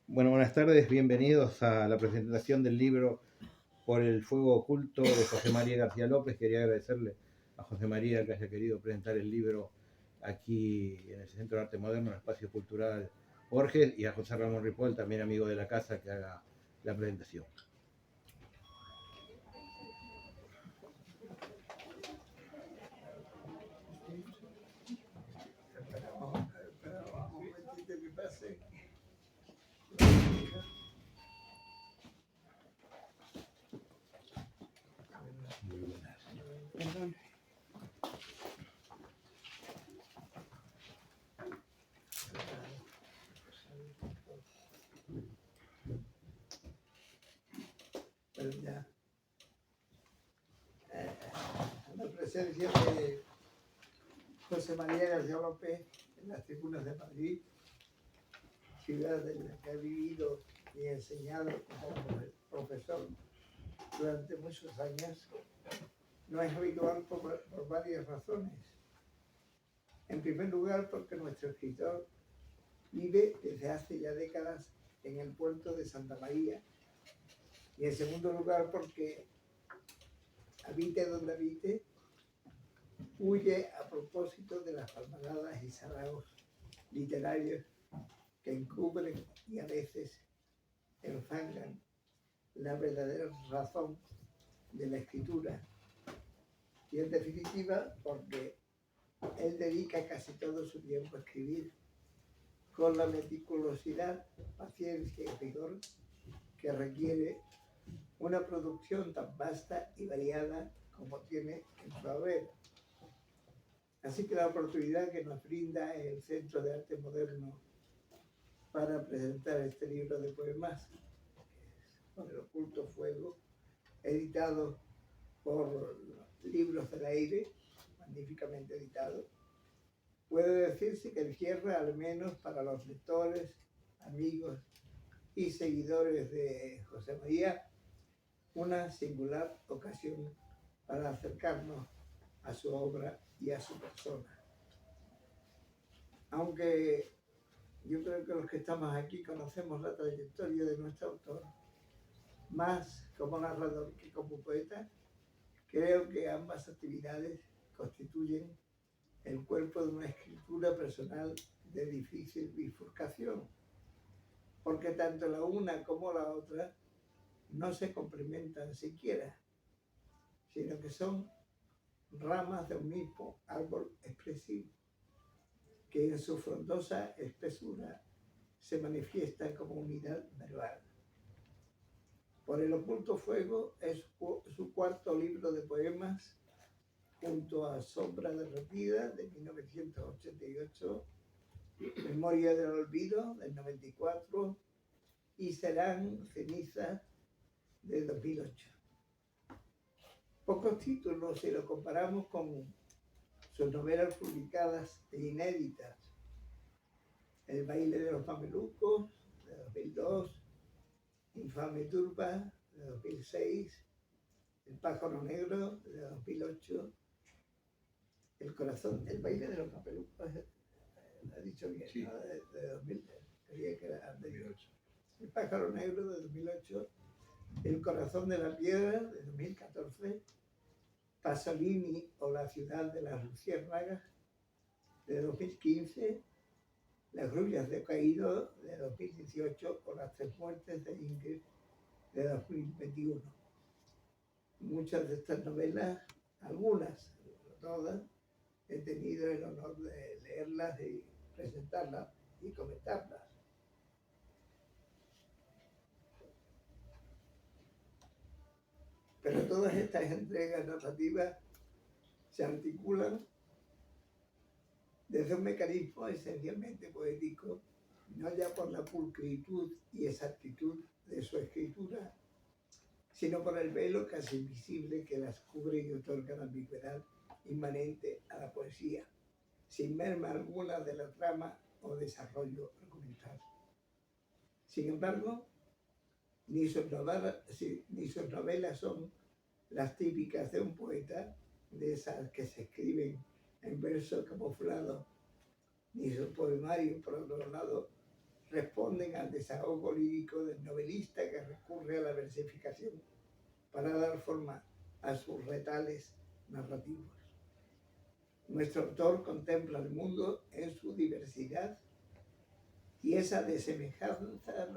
Bueno, buenas tardes, bienvenidos a la presentación del libro Por el fuego oculto de José María García López. Quería agradecerle a José María que haya querido presentar el libro aquí en el Centro de Arte Moderno, en el Espacio Cultural Borges, y a José Ramón Ripoll, también amigo de la casa, que haga la presentación. Perdón. Ya. La presencia de José María García López en las tribunas de Madrid, ciudad en la que ha vivido y enseñado como profesor durante muchos años, no es habitual por varias razones. En primer lugar, porque nuestro escritor vive desde hace ya décadas en el puerto de Santa María. Y en segundo lugar, porque habite donde habite, huye a propósito de las palmadadas y saraos literarios que encubren y a veces enfangan la verdadera razón de la escritura. Y en definitiva, porque él dedica casi todo su tiempo a escribir con la meticulosidad, paciencia y rigor que requiere una producción tan vasta y variada como tiene en su haber. Así que la oportunidad que nos brinda el Centro de Arte Moderno para presentar este libro de poemas, Por el oculto fuego, editado por Libros del Aire, magníficamente editado, puede decirse que encierra, al menos para los lectores, amigos y seguidores de José María, una singular ocasión para acercarnos a su obra y a su persona. Aunque yo creo que los que estamos aquí conocemos la trayectoria de nuestro autor, más como narrador que como poeta, creo que ambas actividades constituyen el cuerpo de una escritura personal de difícil bifurcación, porque tanto la una como la otra no se complementan siquiera, sino que son ramas de un mismo árbol expresivo, que en su frondosa espesura se manifiesta como unidad verbal. Por el oculto fuego es su cuarto libro de poemas, junto a Sombra derretida de 1988, Memoria del olvido del 94 y Serán cenizas de 2008. Pocos títulos si lo comparamos con sus novelas publicadas e inéditas: El baile de los mamelucos de 2002, Infame turba de 2006, El pájaro negro de 2008, El corazón, el baile de los mamelucos, lo he dicho bien, sí, ¿no? De 2000, creía que era de 2008. El pájaro negro de 2008, El corazón de la piedra de 2014, Pasolini o la ciudad de las luciérnagas de 2015, Las grullas de Caído de 2018 o Las tres muertes de Ingrid de 2021. Muchas de estas novelas, algunas, no todas, he tenido el honor de leerlas y presentarlas y comentarlas. Pero todas estas entregas narrativas se articulan desde un mecanismo esencialmente poético, no ya por la pulcritud y exactitud de su escritura, sino por el velo casi invisible que las cubre y otorga la ambigüedad inmanente a la poesía, sin merma alguna de la trama o desarrollo argumental. Sin embargo, ni sus novelas son las típicas de un poeta, de esas que se escriben en verso camuflado, ni su poemario, por otro lado, responden al desahogo lírico del novelista que recurre a la versificación para dar forma a sus retales narrativos. Nuestro autor contempla el mundo en su diversidad y esa desemejanza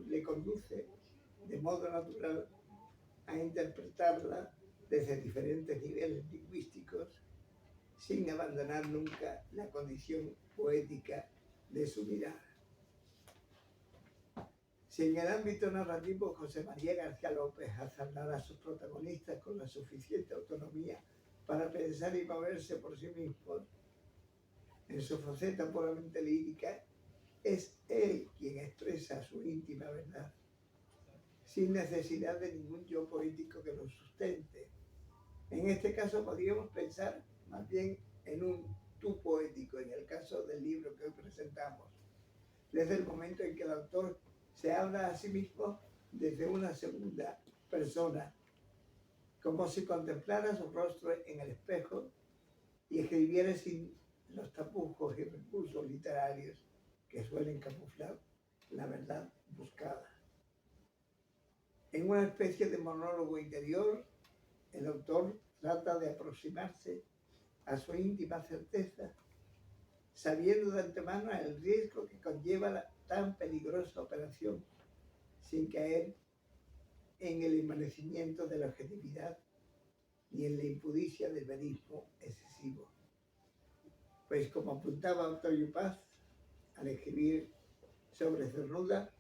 le conduce de modo natural a interpretarla desde diferentes niveles lingüísticos sin abandonar nunca la condición poética de su mirada. Si en el ámbito narrativo José María García López azarnara a sus protagonistas con la suficiente autonomía para pensar y moverse por sí mismos, en su faceta puramente lírica, es él quien expresa su íntima verdad, sin necesidad de ningún yo poético que lo sustente. En este caso podríamos pensar más bien en un tú poético, en el caso del libro que hoy presentamos, desde el momento en que el autor se habla a sí mismo desde una segunda persona, como si contemplara su rostro en el espejo y escribiera sin los tapujos y recursos literarios que suelen camuflar la verdad buscada. En una especie de monólogo interior, el autor trata de aproximarse a su íntima certeza, sabiendo de antemano el riesgo que conlleva la tan peligrosa operación, sin caer en el envanecimiento de la objetividad ni en la impudicia del verismo excesivo. Pues como apuntaba Octavio Paz al escribir sobre Cernuda,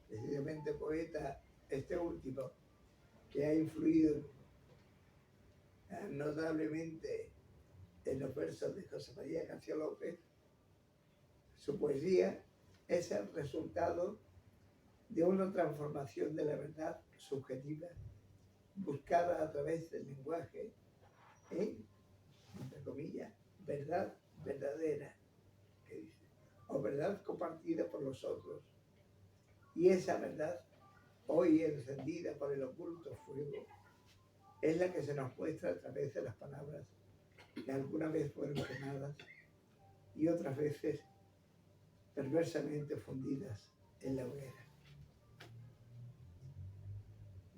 precisamente poeta este último, que ha influido notablemente en los versos de José María García López, su poesía es el resultado de una transformación de la verdad subjetiva buscada a través del lenguaje en, entre comillas, verdad verdadera, que dice, o verdad compartida por los otros. Y esa verdad, hoy encendida por el oculto fuego, es la que se nos muestra a través de las palabras que alguna vez fueron quemadas y otras veces perversamente fundidas en la hoguera.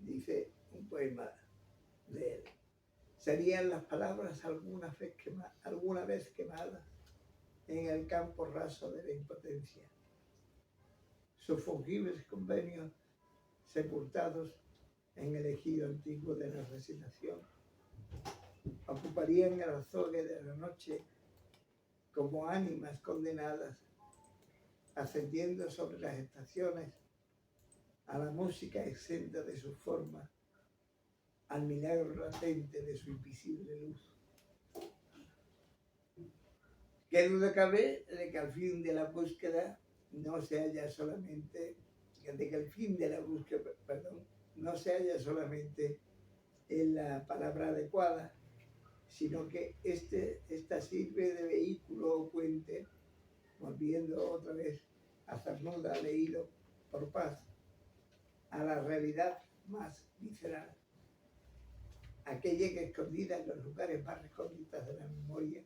Dice un poema de él: serían las palabras alguna vez quemadas en el campo raso de la impotencia, sus fungibles convenios sepultados en el ejido antiguo de la resignación, ocuparían el azogue de la noche como ánimas condenadas, ascendiendo sobre las estaciones a la música exenta de su forma, al milagro latente de su invisible luz. ¿Qué duda cabe de que al fin de la búsqueda no se halla solamente, no se halla solamente en la palabra adecuada, sino que esta sirve de vehículo o puente, volviendo otra vez a Cernuda, leído por Paz, a la realidad más visceral, aquella que escondida en los lugares más recónditos de la memoria,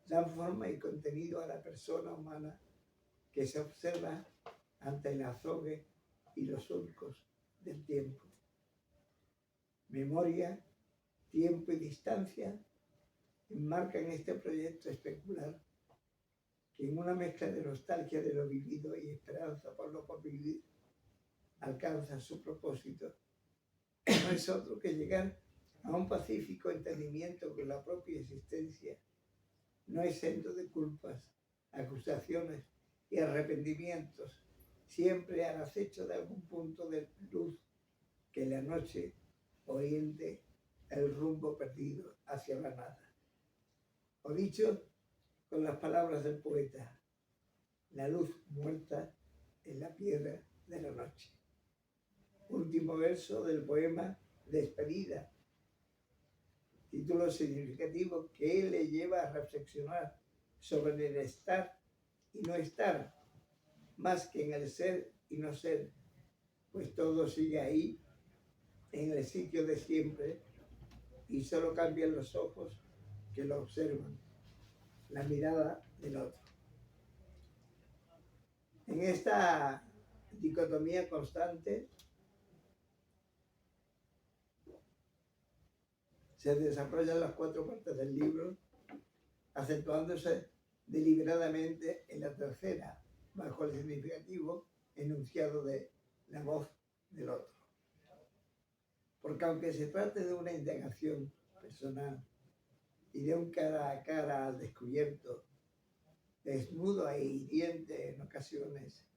dan forma y contenido a la persona humana que se observa ante el azogue y los surcos del tiempo. Memoria, tiempo y distancia enmarcan este proyecto especular que en una mezcla de nostalgia de lo vivido y esperanza por lo por vivir alcanza su propósito. No es otro que llegar a un pacífico entendimiento con la propia existencia, no exento de culpas, acusaciones y arrepentimientos, siempre al acecho de algún punto de luz que la noche oriente el rumbo perdido hacia la nada. O dicho con las palabras del poeta, la luz muerta en la piedra de la noche. Último verso del poema Despedida, título significativo que le lleva a reflexionar sobre el estar y no estar, más que en el ser y no ser, pues todo sigue ahí, en el sitio de siempre, y solo cambian los ojos que lo observan, la mirada del otro. En esta dicotomía constante se desarrollan las 4 partes del libro, acentuándose deliberadamente en la tercera, bajo el significativo enunciado de la voz del otro. Porque aunque se trate de una indagación personal y de un cara a cara al descubierto, desnudo e hiriente en ocasiones,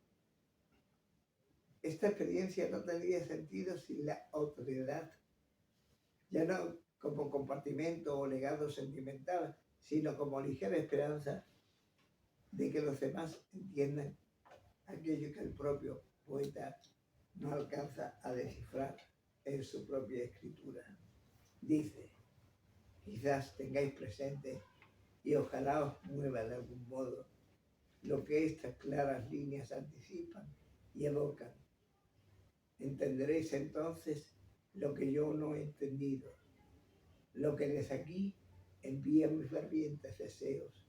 esta experiencia no tendría sentido sin la otredad, ya no como compartimento o legado sentimental, sino como ligera esperanza de que los demás entiendan aquello que el propio poeta no alcanza a descifrar en su propia escritura. Dice, quizás tengáis presente y ojalá os mueva de algún modo lo que estas claras líneas anticipan y evocan. Entenderéis entonces lo que yo no he entendido, lo que desde aquí envía mis fervientes deseos,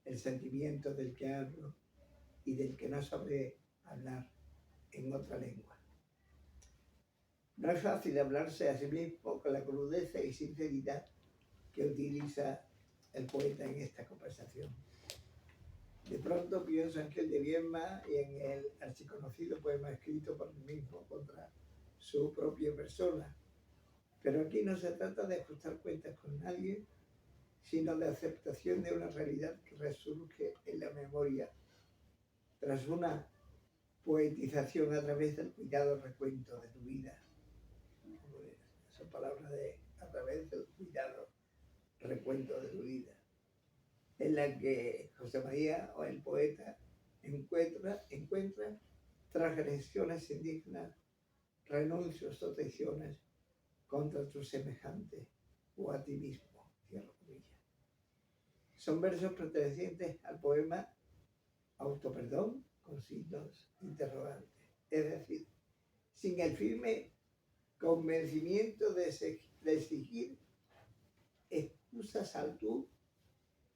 el sentimiento del que hablo y del que no sabré hablar en otra lengua. No es fácil hablarse a sí mismo con la crudeza y sinceridad que utiliza el poeta en esta conversación. De pronto pienso en Gil de Viedma y en el archiconocido poema escrito por él mismo contra su propia persona. Pero aquí no se trata de ajustar cuentas con nadie, sino de aceptación de una realidad que resurge en la memoria tras una poetización a través del cuidado recuento de tu vida. Esa palabra de a través del cuidado recuento de tu vida, en la que José María o el poeta encuentra transgresiones indignas, renuncios o traiciones contra tu semejante o a ti mismo, cierro comillas. Son versos pertenecientes al poema Autoperdón con signos interrogantes, es decir, sin el firme convencimiento de exigir excusas al tú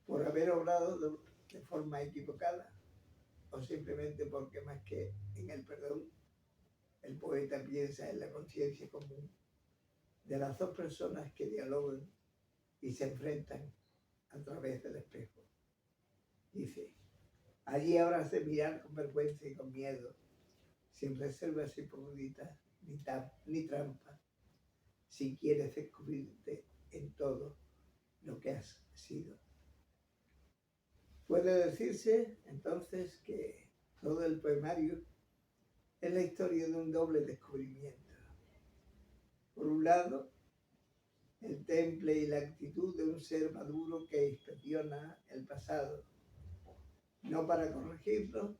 por haber obrado de forma equivocada o simplemente porque más que en el perdón, el poeta piensa en la conciencia común de las dos personas que dialogan y se enfrentan a través del espejo. Dice, allí habrás de mirar con vergüenza y con miedo, sin reservas hipócritas ni trampa, si quieres descubrirte en todo lo que has sido. Puede decirse entonces que todo el poemario es la historia de un doble descubrimiento. Por un lado, el temple y la actitud de un ser maduro que inspecciona el pasado, no para corregirlo,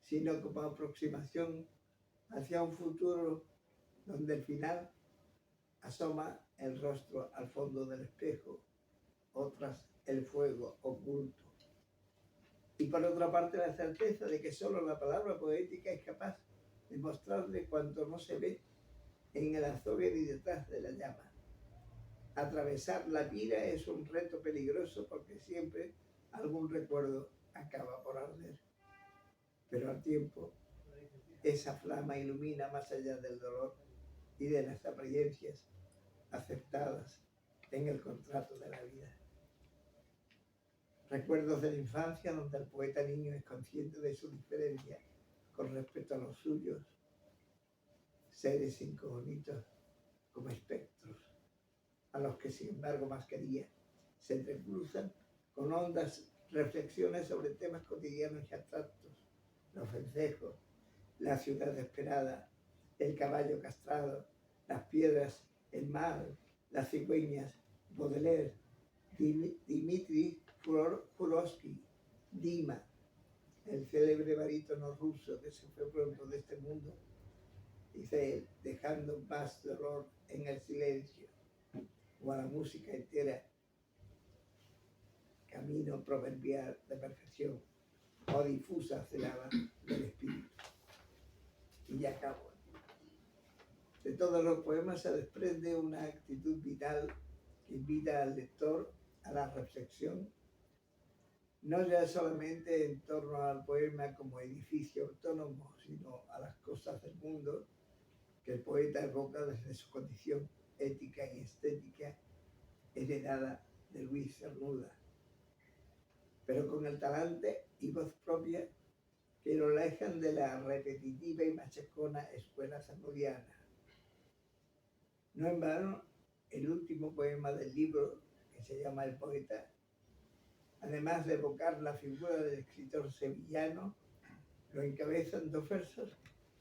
sino como aproximación hacia un futuro donde al final asoma el rostro al fondo del espejo, o tras el fuego oculto. Y por otra parte, la certeza de que solo la palabra poética es capaz de mostrarle cuanto no se ve en el azogue ni detrás de la llama. Atravesar la pira es un reto peligroso porque siempre algún recuerdo acaba por arder. Pero al tiempo, esa flama ilumina más allá del dolor y de las apariencias aceptadas en el contrato de la vida. Recuerdos de la infancia donde el poeta niño es consciente de su diferencia con respecto a los suyos, seres incógnitos como espectros, a los que sin embargo más quería, se entrecruzan con hondas reflexiones sobre temas cotidianos y abstractos, los vencejos, la ciudad esperada, el caballo castrado, las piedras, el mar, las cigüeñas, Baudelaire, Dmitri Jurovsky, Dima, el célebre barítono ruso que se fue pronto de este mundo, dice él, dejando más dolor en el silencio, o a la música entera, camino proverbial de perfección, o difusa celada del espíritu. Y ya acabo. De todos los poemas se desprende una actitud vital que invita al lector a la reflexión no ya solamente en torno al poema como edificio autónomo, sino a las cosas del mundo que el poeta evoca desde su condición ética y estética heredada de Luis Cernuda, pero con el talante y voz propia que lo alejan de la repetitiva y machacona escuela cernudiana. No en vano, el último poema del libro, que se llama El poeta, además de evocar la figura del escritor sevillano, lo encabezan dos versos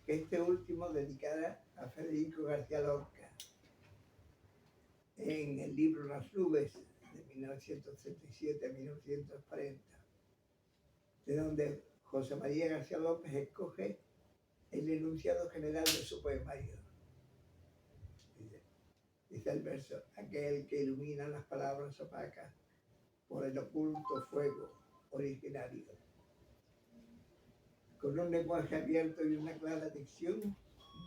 que este último dedicará a Federico García Lorca en el libro Las nubes de 1937 a 1940, de donde José María García López escoge el enunciado general de su poemario. Dice el verso: aquel que ilumina las palabras opacas por el oculto fuego originario. Con un lenguaje abierto y una clara dicción,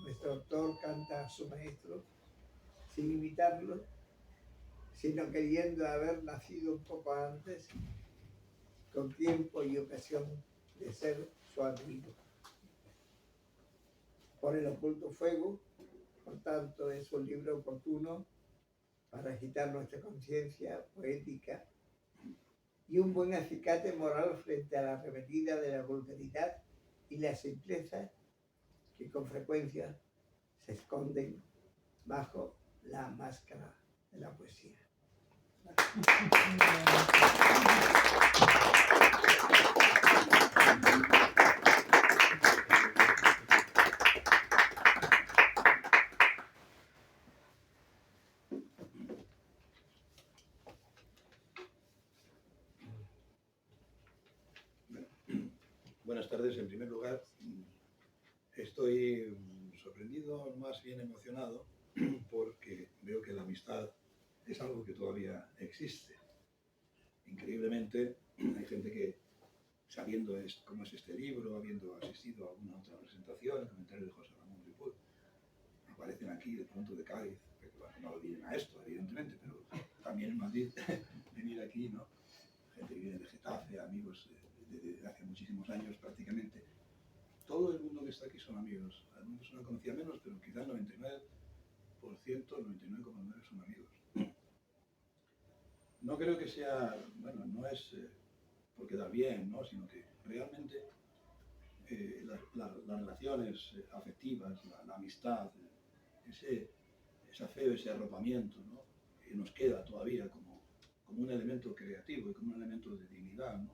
nuestro autor canta a su maestro, sin imitarlo, sino queriendo haber nacido un poco antes, con tiempo y ocasión de ser su amigo. Por el oculto fuego, por tanto, es un libro oportuno para agitar nuestra conciencia poética y un buen acicate moral frente a la rebeldía de la vulgaridad y la simpleza que con frecuencia se esconden bajo la máscara de la poesía. Buenas tardes. En primer lugar, estoy sorprendido, más bien emocionado, porque veo que la amistad es algo que todavía existe. Increíblemente, hay gente que, sabiendo cómo es este libro, habiendo asistido a alguna otra presentación, comentarios de José Ramón Ripoll, aparecen aquí de pronto de Cádiz, porque bueno, no vienen a esto, evidentemente, pero también en Madrid, venir aquí, ¿no? Gente que viene de Getafe, amigos de hace muchísimos años prácticamente. Todo el mundo que está aquí son amigos. Algunos uno conocía menos, pero quizás el 99%, 99,9% son amigos. No creo que sea, bueno, no es por quedar bien, ¿no? Sino que realmente las relaciones afectivas, la amistad, ese afeo, ese arropamiento, ¿no? Que nos queda todavía como un elemento creativo y como un elemento de dignidad, ¿no?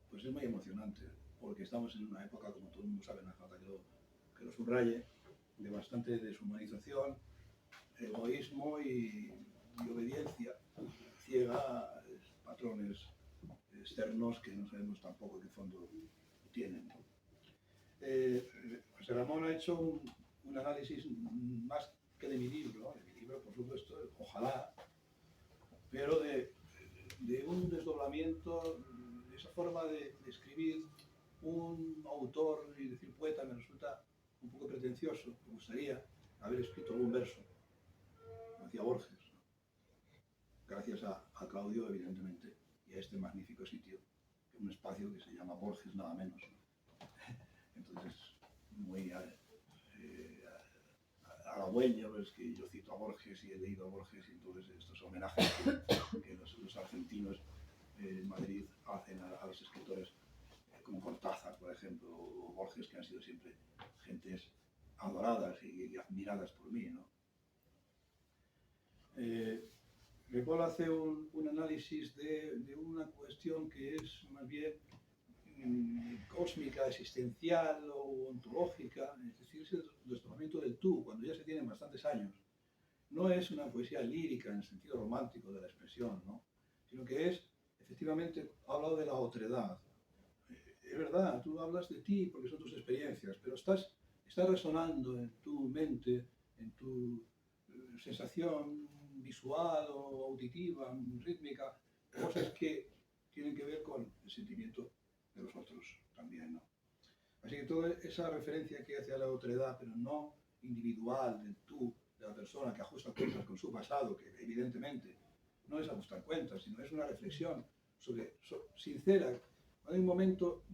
Pues es muy emocionante, porque estamos en una época, como todo el mundo sabe, no hace falta que lo subraye, de bastante deshumanización, egoísmo y obediencia ciega a patrones externos que no sabemos tampoco qué fondo tienen, ¿no? José Ramón ha hecho un análisis más que de mi libro, por supuesto, ojalá, pero de un desdoblamiento, de esa forma de escribir un autor y decir poeta me resulta un poco pretencioso. Me gustaría haber escrito algún verso, como decía Borges, ¿no? Gracias a Claudio, evidentemente, y a este magnífico sitio, un espacio que se llama Borges, nada menos, ¿no? Entonces, muy halagüeño, es que yo cito a Borges y he leído a Borges, y entonces estos homenajes que los argentinos en Madrid hacen a los escritores como Cortázar, por ejemplo, o Borges, que han sido siempre gentes adoradas y admiradas por mí, ¿no? Ripoll hace un análisis de una cuestión que es más bien cósmica, existencial o ontológica, es decir, ese desdoblamiento del tú, cuando ya se tienen bastantes años. No es una poesía lírica en el sentido romántico de la expresión, ¿no? Sino que es, efectivamente, ha hablado de la otredad. Es verdad, tú hablas de ti porque son tus experiencias, pero estás resonando en tu mente, en tu sensación visual o auditiva, rítmica, cosas que tienen que ver con el sentimiento de los otros también, ¿no? Así que toda esa referencia que hace a la otredad, pero no individual, del tú, de la persona que ajusta cuentas con su pasado, que evidentemente no es ajustar cuentas, sino es una reflexión sincera. Hay un momento,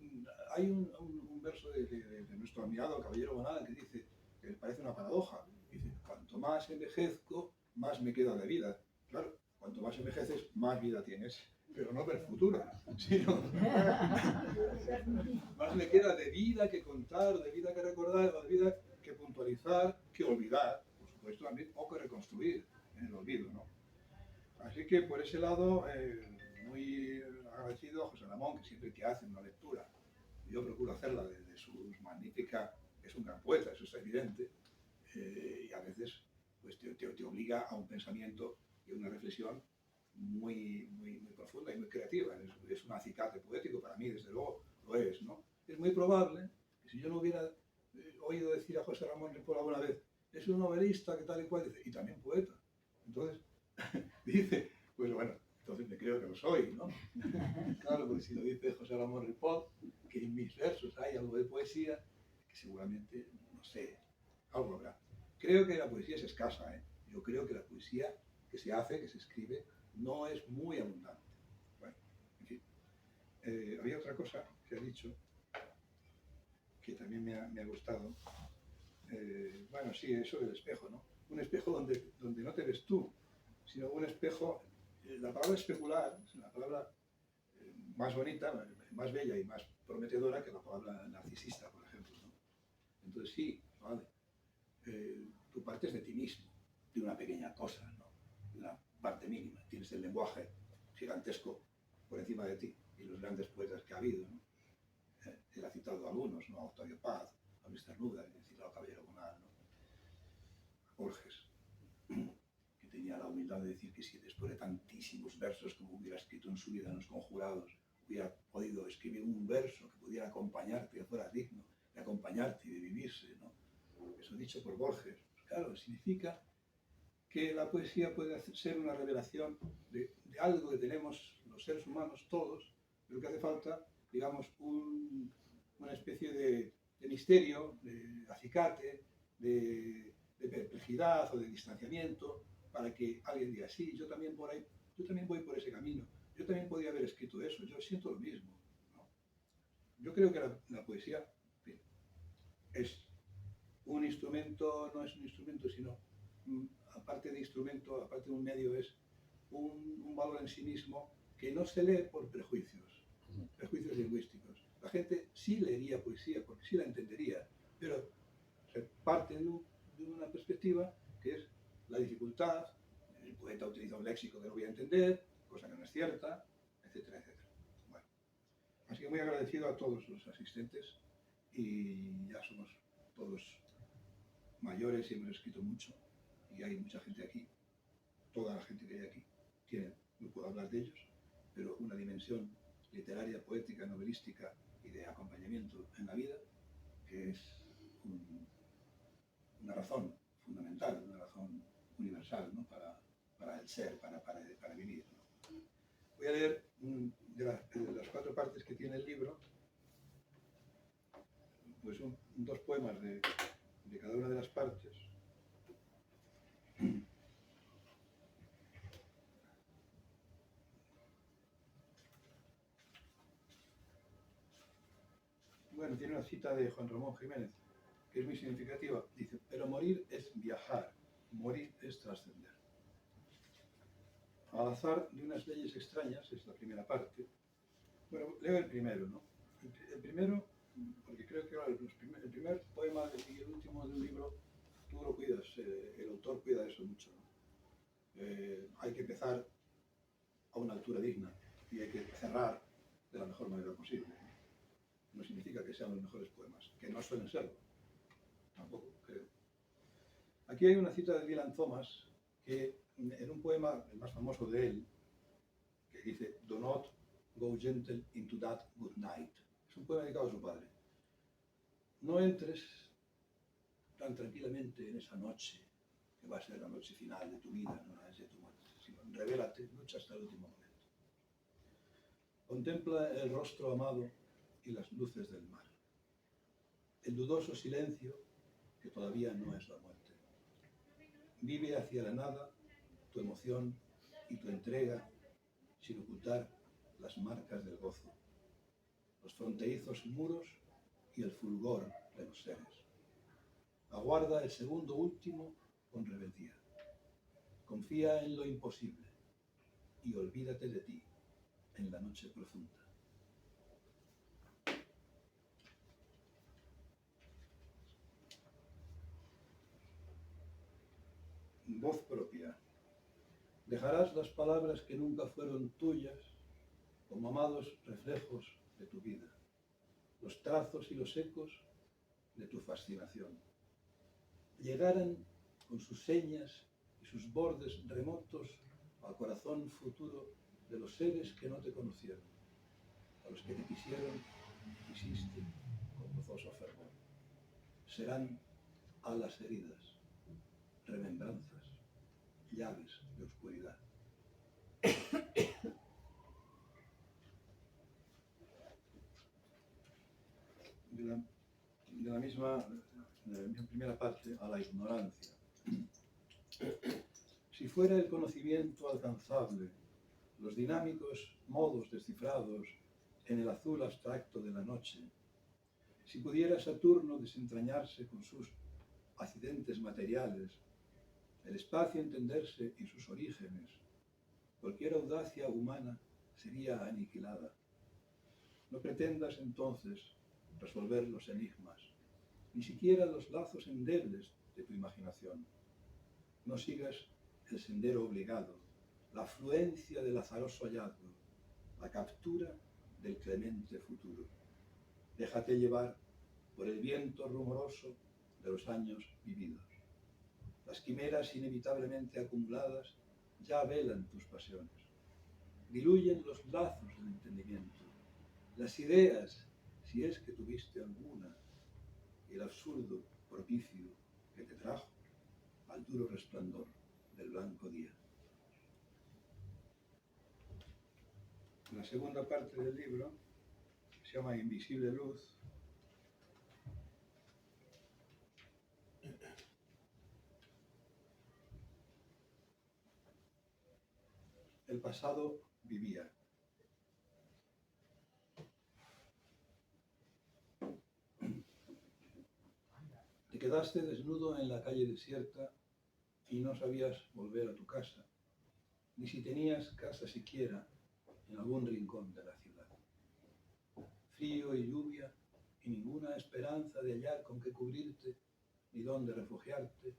hay un verso de nuestro admirado Caballero Bonal que dice, que me parece una paradoja, dice, cuanto más envejezco, más me queda de vida. Claro, cuanto más envejeces, más vida tienes, pero no per futuro, sino más me queda de vida que contar, de vida que recordar, de vida que puntualizar, que olvidar, por supuesto también, o que reconstruir en el olvido, ¿no? Así que por ese lado, muy agradecido a José Ramón, que siempre que hace una lectura, yo procuro hacerla de sus magníficas, es un gran poeta, eso es evidente, y a veces pues, te obliga a un pensamiento y a una reflexión muy profunda y muy creativa. Es un acicate poético, para mí desde luego lo es, ¿no? Es muy probable que si yo no hubiera oído decir a José Ramón Ripoll alguna vez, es un novelista que tal y cual, dice, y también poeta. Entonces, dice, pues bueno, entonces me creo que lo soy, ¿no? Claro, porque si lo dice José Ramón Ripoll, que en mis versos hay algo de poesía, que seguramente, no sé, algo habrá. Creo que la poesía es escasa, ¿eh? Yo creo que la poesía que se hace, que se escribe, no es muy abundante. Bueno, en fin. Había otra cosa que ha dicho que también me ha gustado. Bueno, sí, eso del espejo, ¿no? Un espejo donde no te ves tú, sino un espejo, la palabra especular es la palabra más bonita, más bella y más prometedora que la palabra narcisista, por ejemplo, ¿no? Entonces sí, vale, tú partes de ti mismo, de una pequeña cosa, ¿no? De una parte mínima, tienes el lenguaje gigantesco por encima de ti y los grandes poetas que ha habido, ¿no? Él ha citado a algunos, ¿no? A Octavio Paz, a Luis Cernuda, ha citado a Caballero Bonal, ¿no? Borges, que tenía la humildad de decir que si después de tantísimos versos como hubiera escrito en su vida en Los Conjurados, hubiera podido escribir un verso que pudiera acompañarte, que fuera digno de acompañarte y de vivirse, ¿no? Eso dicho por Borges, pues claro, significa que la poesía puede ser una revelación de algo que tenemos los seres humanos todos, pero que hace falta, digamos, una especie de misterio, de acicate, de perplejidad o de distanciamiento, para que alguien diga, sí, yo también voy por ese camino, yo también podría haber escrito eso, yo siento lo mismo, ¿no? Yo creo que la poesía es un instrumento, no es un instrumento, sino aparte de instrumento, aparte de un medio, es un valor en sí mismo que no se lee por prejuicios lingüísticos. La gente sí leería poesía porque sí la entendería, pero se parte de una perspectiva que es la dificultad, el poeta utiliza un léxico que no voy a entender, cosa que no es cierta, etcétera, etcétera. Bueno, así que muy agradecido a todos los asistentes y ya somos todos mayores y hemos escrito mucho y hay mucha gente aquí, toda la gente que hay aquí tiene, no puedo hablar de ellos, pero una dimensión literaria, poética, novelística y de acompañamiento en la vida que es una razón fundamental, una razón universal, ¿no? para el ser, para vivir, ¿no? Voy a leer de las 4 partes que tiene el libro, pues dos poemas de cada una de las partes. Bueno, tiene una cita de Juan Ramón Jiménez, que es muy significativa. Dice, pero morir es viajar, morir es trascender. Al azar de unas leyes extrañas, es la primera parte. Bueno, leo el primero, ¿no? El primero, porque creo que el primer poema y el último de un libro, tú lo cuidas, el autor cuida eso mucho, ¿no? Hay que empezar a una altura digna y hay que cerrar de la mejor manera posible, ¿no? No significa que sean los mejores poemas, que no suelen serlo, tampoco creo. Aquí hay una cita de Dylan Thomas, que en un poema, el más famoso de él, que dice, "Do not go gentle into that good night". Es un poema dedicado a su padre. No entres tan tranquilamente en esa noche, que va a ser la noche final de tu vida, no la de tu muerte, sino revélate, lucha hasta el último momento. Contempla el rostro amado y las luces del mar. El dudoso silencio que todavía no es la muerte. Vive hacia la nada tu emoción y tu entrega sin ocultar las marcas del gozo, los fronterizos muros y el fulgor de los seres. Aguarda el segundo último con rebeldía. Confía en lo imposible y olvídate de ti en la noche profunda. Voz propia. Dejarás las palabras que nunca fueron tuyas como amados reflejos de tu vida, los trazos y los ecos de tu fascinación. Llegaran con sus señas y sus bordes remotos al corazón futuro de los seres que no te conocieron, a los que te quisiste con gozoso fervor. Serán alas heridas, remembranzas, llaves de oscuridad. De la misma primera parte, a la ignorancia. Si fuera el conocimiento alcanzable, los dinámicos modos descifrados en el azul abstracto de la noche, si pudiera Saturno desentrañarse con sus accidentes materiales, el espacio entenderse y sus orígenes, cualquier audacia humana sería aniquilada. No pretendas entonces resolver los enigmas, ni siquiera los lazos endebles de tu imaginación. No sigas el sendero obligado, la afluencia del azaroso hallazgo, la captura del clemente futuro. Déjate llevar por el viento rumoroso de los años vividos. Las quimeras inevitablemente acumuladas ya velan tus pasiones. Diluyen los lazos del entendimiento, las ideas, si es que tuviste alguna, y el absurdo propicio que te trajo al duro resplandor del blanco día. La segunda parte del libro se llama Invisible Luz. El pasado vivía. Te quedaste desnudo en la calle desierta y no sabías volver a tu casa, ni si tenías casa siquiera en algún rincón de la ciudad. Frío y lluvia y ninguna esperanza de hallar con qué cubrirte ni dónde refugiarte,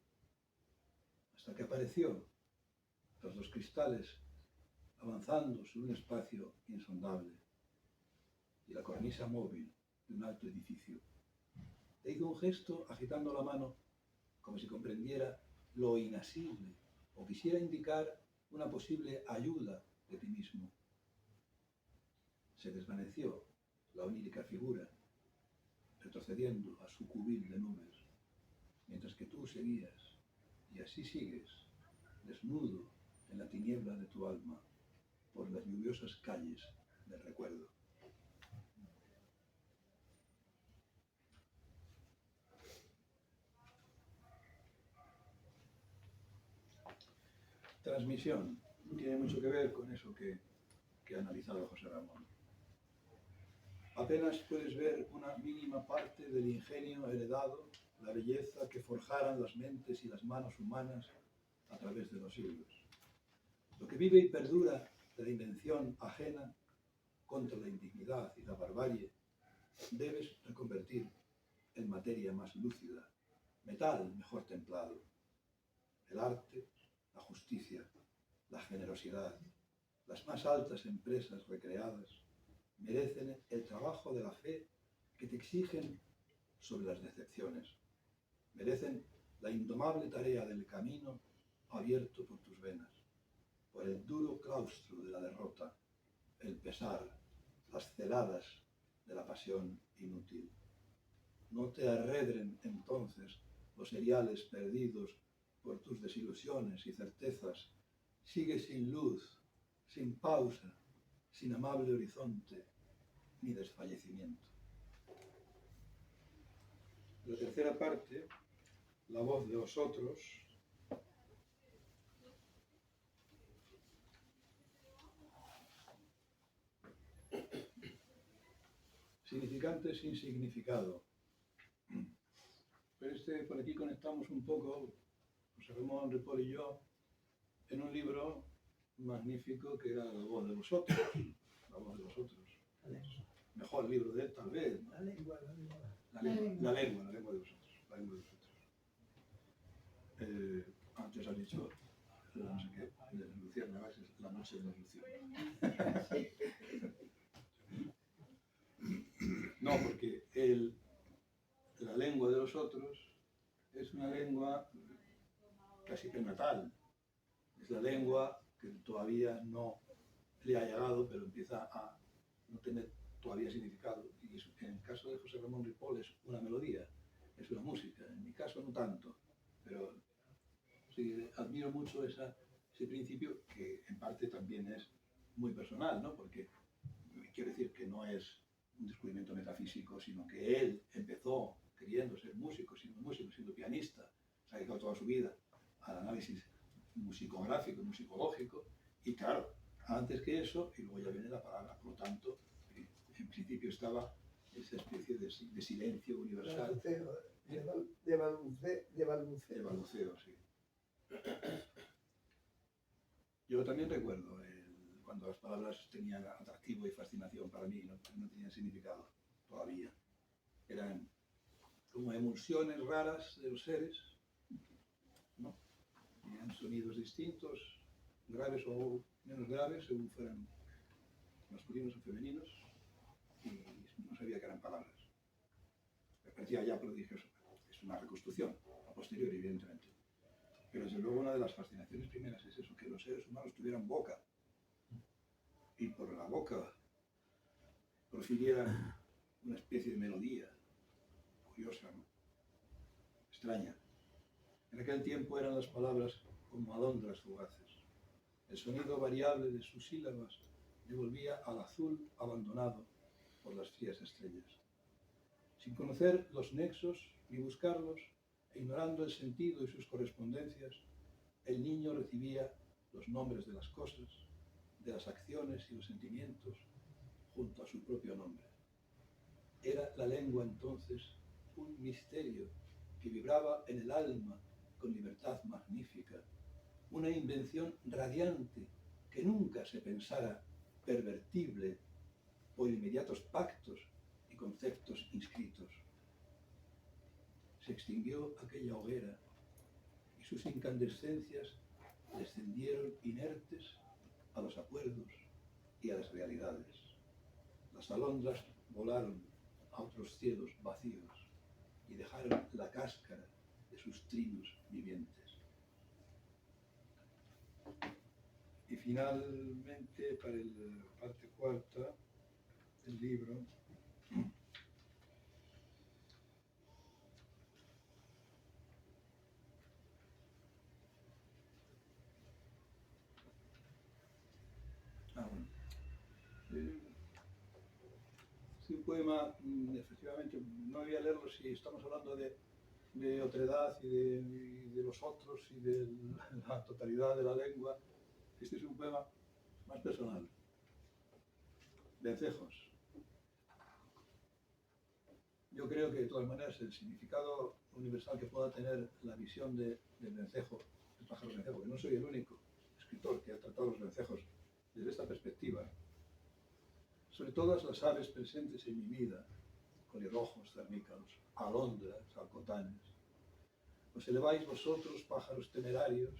hasta que apareció, tras los cristales, avanzando sobre un espacio insondable y la cornisa móvil de un alto edificio. Te hizo un gesto agitando la mano como si comprendiera lo inasible o quisiera indicar una posible ayuda de ti mismo. Se desvaneció la onírica figura, retrocediendo a su cubil de nubes, mientras que tú seguías, y así sigues, desnudo en la tiniebla de tu alma, por las lluviosas calles del recuerdo. Transmisión. Tiene mucho que ver con eso que ha analizado José Ramón. Apenas puedes ver una mínima parte del ingenio heredado, la belleza que forjaran las mentes y las manos humanas a través de los siglos. Lo que vive y perdura de la invención ajena contra la indignidad y la barbarie, debes reconvertir en materia más lúcida, metal mejor templado. El arte, la justicia, la generosidad, las más altas empresas recreadas, merecen el trabajo de la fe que te exigen sobre las decepciones. Merecen la indomable tarea del camino abierto por tus venas, por el duro claustro de la derrota, el pesar, las celadas de la pasión inútil. No te arredren entonces los seriales perdidos por tus desilusiones y certezas. Sigue sin luz, sin pausa, sin amable horizonte ni desfallecimiento. La tercera parte, la voz de los otros, significante sin significado. Pero por aquí conectamos un poco, José Ramón Ripoll y yo, en un libro magnífico que era La voz de vosotros. La voz de vosotros. Mejor libro de él, tal vez, ¿no? La lengua. La lengua de vosotros. La lengua de vosotros. Antes has dicho, no sé qué, de las luciérnagas, es la noche de las luciérnagas. No, porque la lengua de los otros es una lengua casi prenatal. Es la lengua que todavía no le ha llegado, pero empieza a no tener todavía significado. Y en el caso de José Ramón Ripoll es una melodía, es una música. En mi caso no tanto, pero sí, admiro mucho ese principio, que en parte también es muy personal, ¿no? Porque quiero decir que no es un descubrimiento metafísico, sino que él empezó queriendo ser músico, siendo pianista, se ha dedicado toda su vida al análisis musicográfico, musicológico, y claro, antes que eso, y luego ya viene la palabra, por lo tanto, en principio estaba esa especie de silencio universal. De balbuceo. De balbuceo, sí. Yo también recuerdo cuando las palabras tenían atractivo y fascinación para mí, no tenían significado todavía. Eran como emulsiones raras de los seres, ¿no? Tenían sonidos distintos, graves o menos graves, según fueran masculinos o femeninos, y no sabía que eran palabras. Me parecía ya prodigioso. Es una reconstrucción, a posteriori, evidentemente. Pero desde luego una de las fascinaciones primeras es eso, que los seres humanos tuvieran boca, y por la boca profirieran una especie de melodía curiosa, ¿no? Extraña. En aquel tiempo eran las palabras como alondras fugaces. El sonido variable de sus sílabas devolvía al azul abandonado por las frías estrellas. Sin conocer los nexos ni buscarlos, e ignorando el sentido y sus correspondencias, el niño recibía los nombres de las cosas, de las acciones y los sentimientos, junto a su propio nombre. Era la lengua entonces un misterio que vibraba en el alma con libertad magnífica, una invención radiante que nunca se pensara pervertible por inmediatos pactos y conceptos inscritos. Se extinguió aquella hoguera y sus incandescencias descendieron inertes a los acuerdos y a las realidades. Las alondras volaron a otros cielos vacíos y dejaron la cáscara de sus trinos vivientes. Y finalmente, para la parte cuarta del libro, es un poema, efectivamente, no voy a leerlo si estamos hablando de otredad y de los otros y de la totalidad de la lengua. Este es un poema más personal. Vencejos. Yo creo que de todas maneras el significado universal que pueda tener la visión del vencejo, del pájaro vencejo, que no soy el único escritor que ha tratado los vencejos desde esta perspectiva, sobre todas las aves presentes en mi vida, colirrojos, cernícalos, alondras, alcotanes, os eleváis vosotros, pájaros temerarios,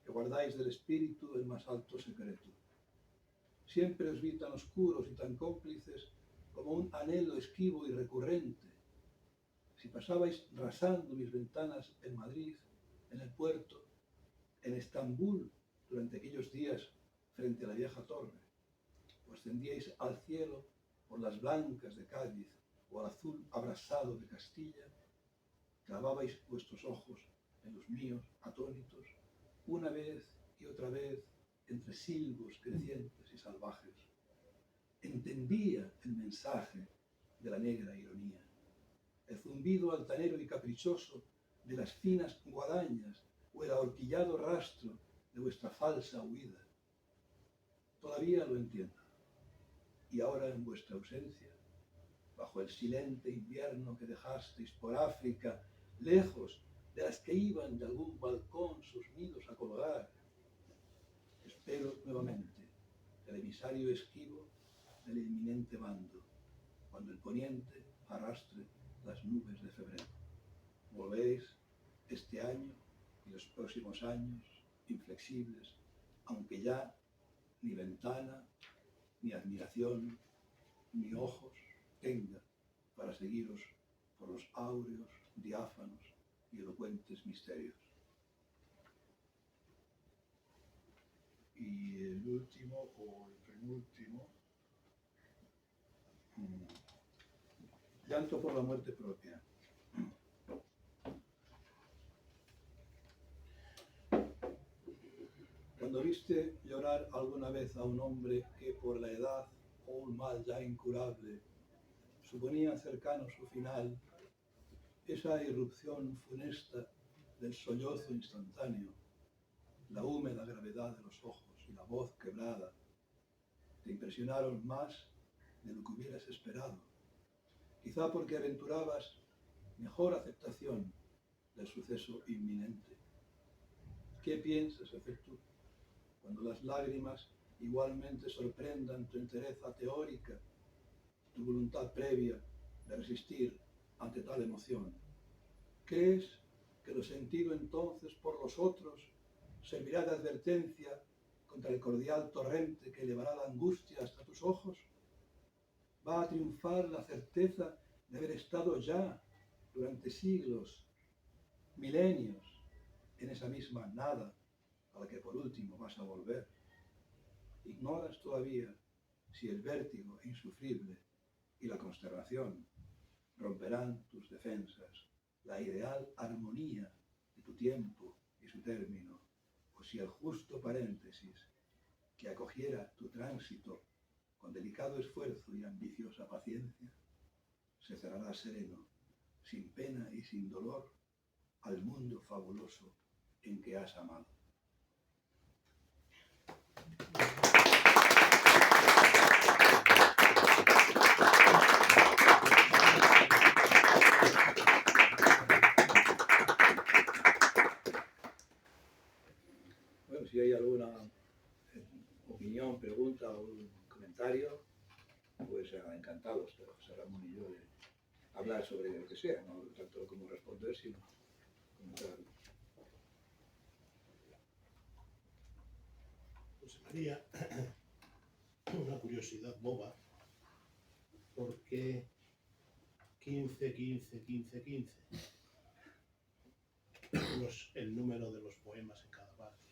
que guardáis del espíritu el más alto secreto. Siempre os vi tan oscuros y tan cómplices como un anhelo esquivo y recurrente. Si pasabais rasando mis ventanas en Madrid, en el puerto, en Estambul, durante aquellos días frente a la vieja torre, o ascendíais al cielo por las blancas de Cádiz o al azul abrasado de Castilla, clavabais vuestros ojos en los míos atónitos, una vez y otra vez, entre silbos crecientes y salvajes. Entendía el mensaje de la negra ironía, el zumbido altanero y caprichoso de las finas guadañas o el ahorquillado rastro de vuestra falsa huida. Todavía lo entiendo. Y ahora, en vuestra ausencia, bajo el silente invierno que dejasteis por África, lejos de las que iban de algún balcón sus nidos a colgar. Espero nuevamente el emisario esquivo del inminente bando, cuando el poniente arrastre las nubes de febrero. Volvéis este año y los próximos años inflexibles, aunque ya ni ventana, ni admiración, ni ojos tenga para seguiros por los áureos, diáfanos y elocuentes misterios. Y el último o el penúltimo, llanto por la muerte propia. Cuando viste llorar alguna vez a un hombre que por la edad o un mal ya incurable suponía cercano su final, esa irrupción funesta del sollozo instantáneo, la húmeda gravedad de los ojos y la voz quebrada, te impresionaron más de lo que hubieras esperado, quizá porque aventurabas mejor aceptación del suceso inminente. ¿Qué piensas hacer tú cuando las lágrimas igualmente sorprendan tu entereza teórica, tu voluntad previa de resistir ante tal emoción? ¿Crees que lo sentido entonces por los otros servirá de advertencia contra el cordial torrente que elevará la angustia hasta tus ojos? ¿Va a triunfar la certeza de haber estado ya durante siglos, milenios, en esa misma nada a la que por último vas a volver? Ignoras todavía si el vértigo insufrible y la consternación romperán tus defensas, la ideal armonía de tu tiempo y su término, o si el justo paréntesis que acogiera tu tránsito con delicado esfuerzo y ambiciosa paciencia se cerrará sereno, sin pena y sin dolor, al mundo fabuloso en que has amado. Bueno, si hay alguna opinión, pregunta o un comentario, pues encantados, pero José Ramón y yo, de hablar sobre lo que sea, no tanto como responder, sino comentar. José María, una curiosidad boba, ¿por qué 15, 15, 15, 15? El número de los poemas en cada parte.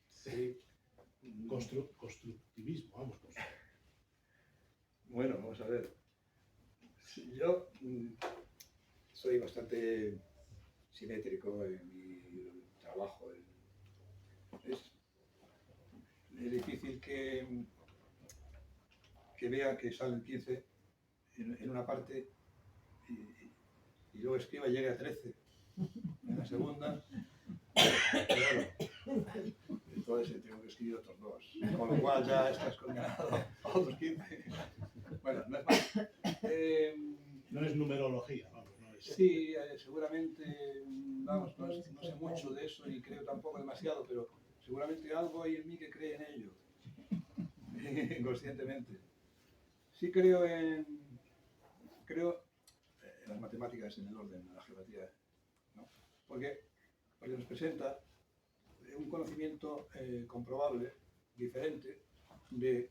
Sí. Constructivismo, vamos. Bueno, vamos a ver. Yo soy bastante simétrico en mi trabajo. Es difícil que vea que sale el 15 en una parte y luego escriba y llegue a 13 en la segunda. Claro, entonces tengo que escribir otros 2, con lo cual ya estás condenado a otros 15. Bueno, no es más. No es numerología, vamos. No es... Sí, seguramente, vamos, no sé mucho de eso ni creo tampoco demasiado, pero seguramente algo hay en mí que cree en ello, inconscientemente. Sí creo en las matemáticas, en el orden, en la geometría, ¿no? Porque nos presenta un conocimiento comprobable, diferente, de,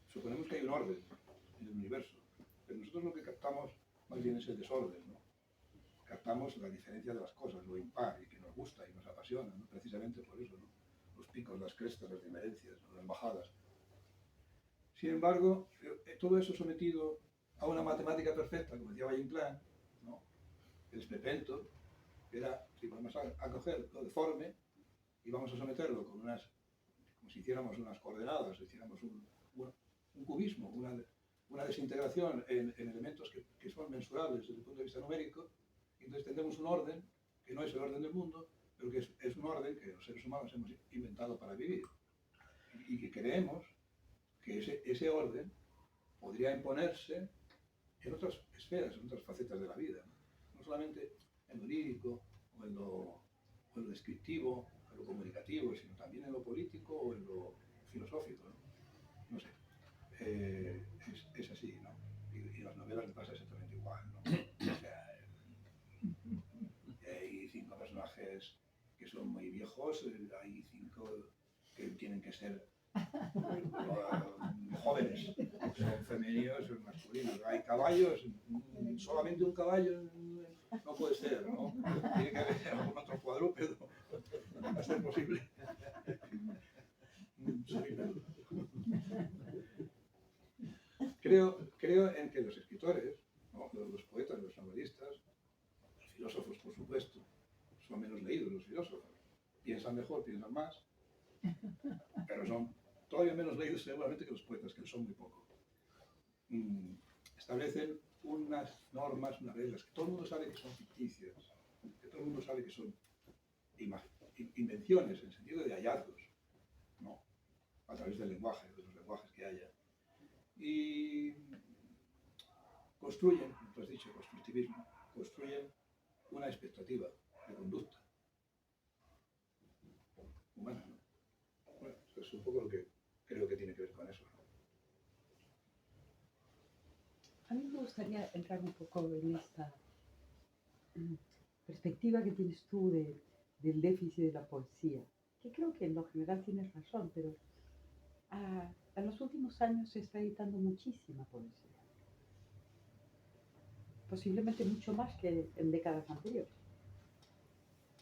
suponemos que hay un orden en el universo, pero nosotros lo que captamos más bien es el desorden, ¿no? Captamos la diferencia de las cosas, lo impar, y que nos gusta y nos apasiona, ¿no? Precisamente por eso, ¿no? Los picos, las crestas, las diferencias, las bajadas. Sin embargo, todo eso sometido a una matemática perfecta, como decía Valle-Inclán, ¿no? El esperpento, era, si vamos a coger lo deforme y vamos a someterlo con como si hiciéramos unas coordenadas, hiciéramos un cubismo, una desintegración en elementos que son mensurables desde el punto de vista numérico, y entonces tendremos un orden que no es el orden del mundo, pero que es un orden que los seres humanos hemos inventado para vivir, y que creemos que ese orden podría imponerse en otras esferas, en otras facetas de la vida, no solamente en lo lírico o en lo descriptivo, en lo comunicativo, sino también en lo político o en lo filosófico, ¿no? No sé, es así, ¿no? Y las novelas me pasa exactamente igual, ¿no? O sea, hay 5 personajes que son muy viejos, hay 5 que tienen que ser jóvenes, son femeninos, son masculinos. Hay caballos, solamente un caballo no puede ser, ¿no? Tiene que haber algún otro cuadrúpedo, a ser posible. Creo en que los escritores, ¿no? Los poetas, los novelistas, los filósofos, por supuesto, son menos leídos los filósofos. Piensan mejor, piensan más, pero son todavía menos leídos seguramente que los poetas, que son muy poco. Establecen unas normas, unas reglas, que todo el mundo sabe que son ficticias, que todo el mundo sabe que son invenciones, en sentido de hallazgos, ¿no? A través del lenguaje, de los lenguajes que haya. Y construyen, tú has dicho, constructivismo, construyen una expectativa de conducta humana, ¿no? Bueno, es un poco lo que creo que tiene que ver con eso, ¿no? A mí me gustaría entrar un poco en esta perspectiva que tienes tú del déficit de la poesía, que creo que en lo general tienes razón, pero en los últimos años se está editando muchísima poesía, posiblemente mucho más que en décadas anteriores.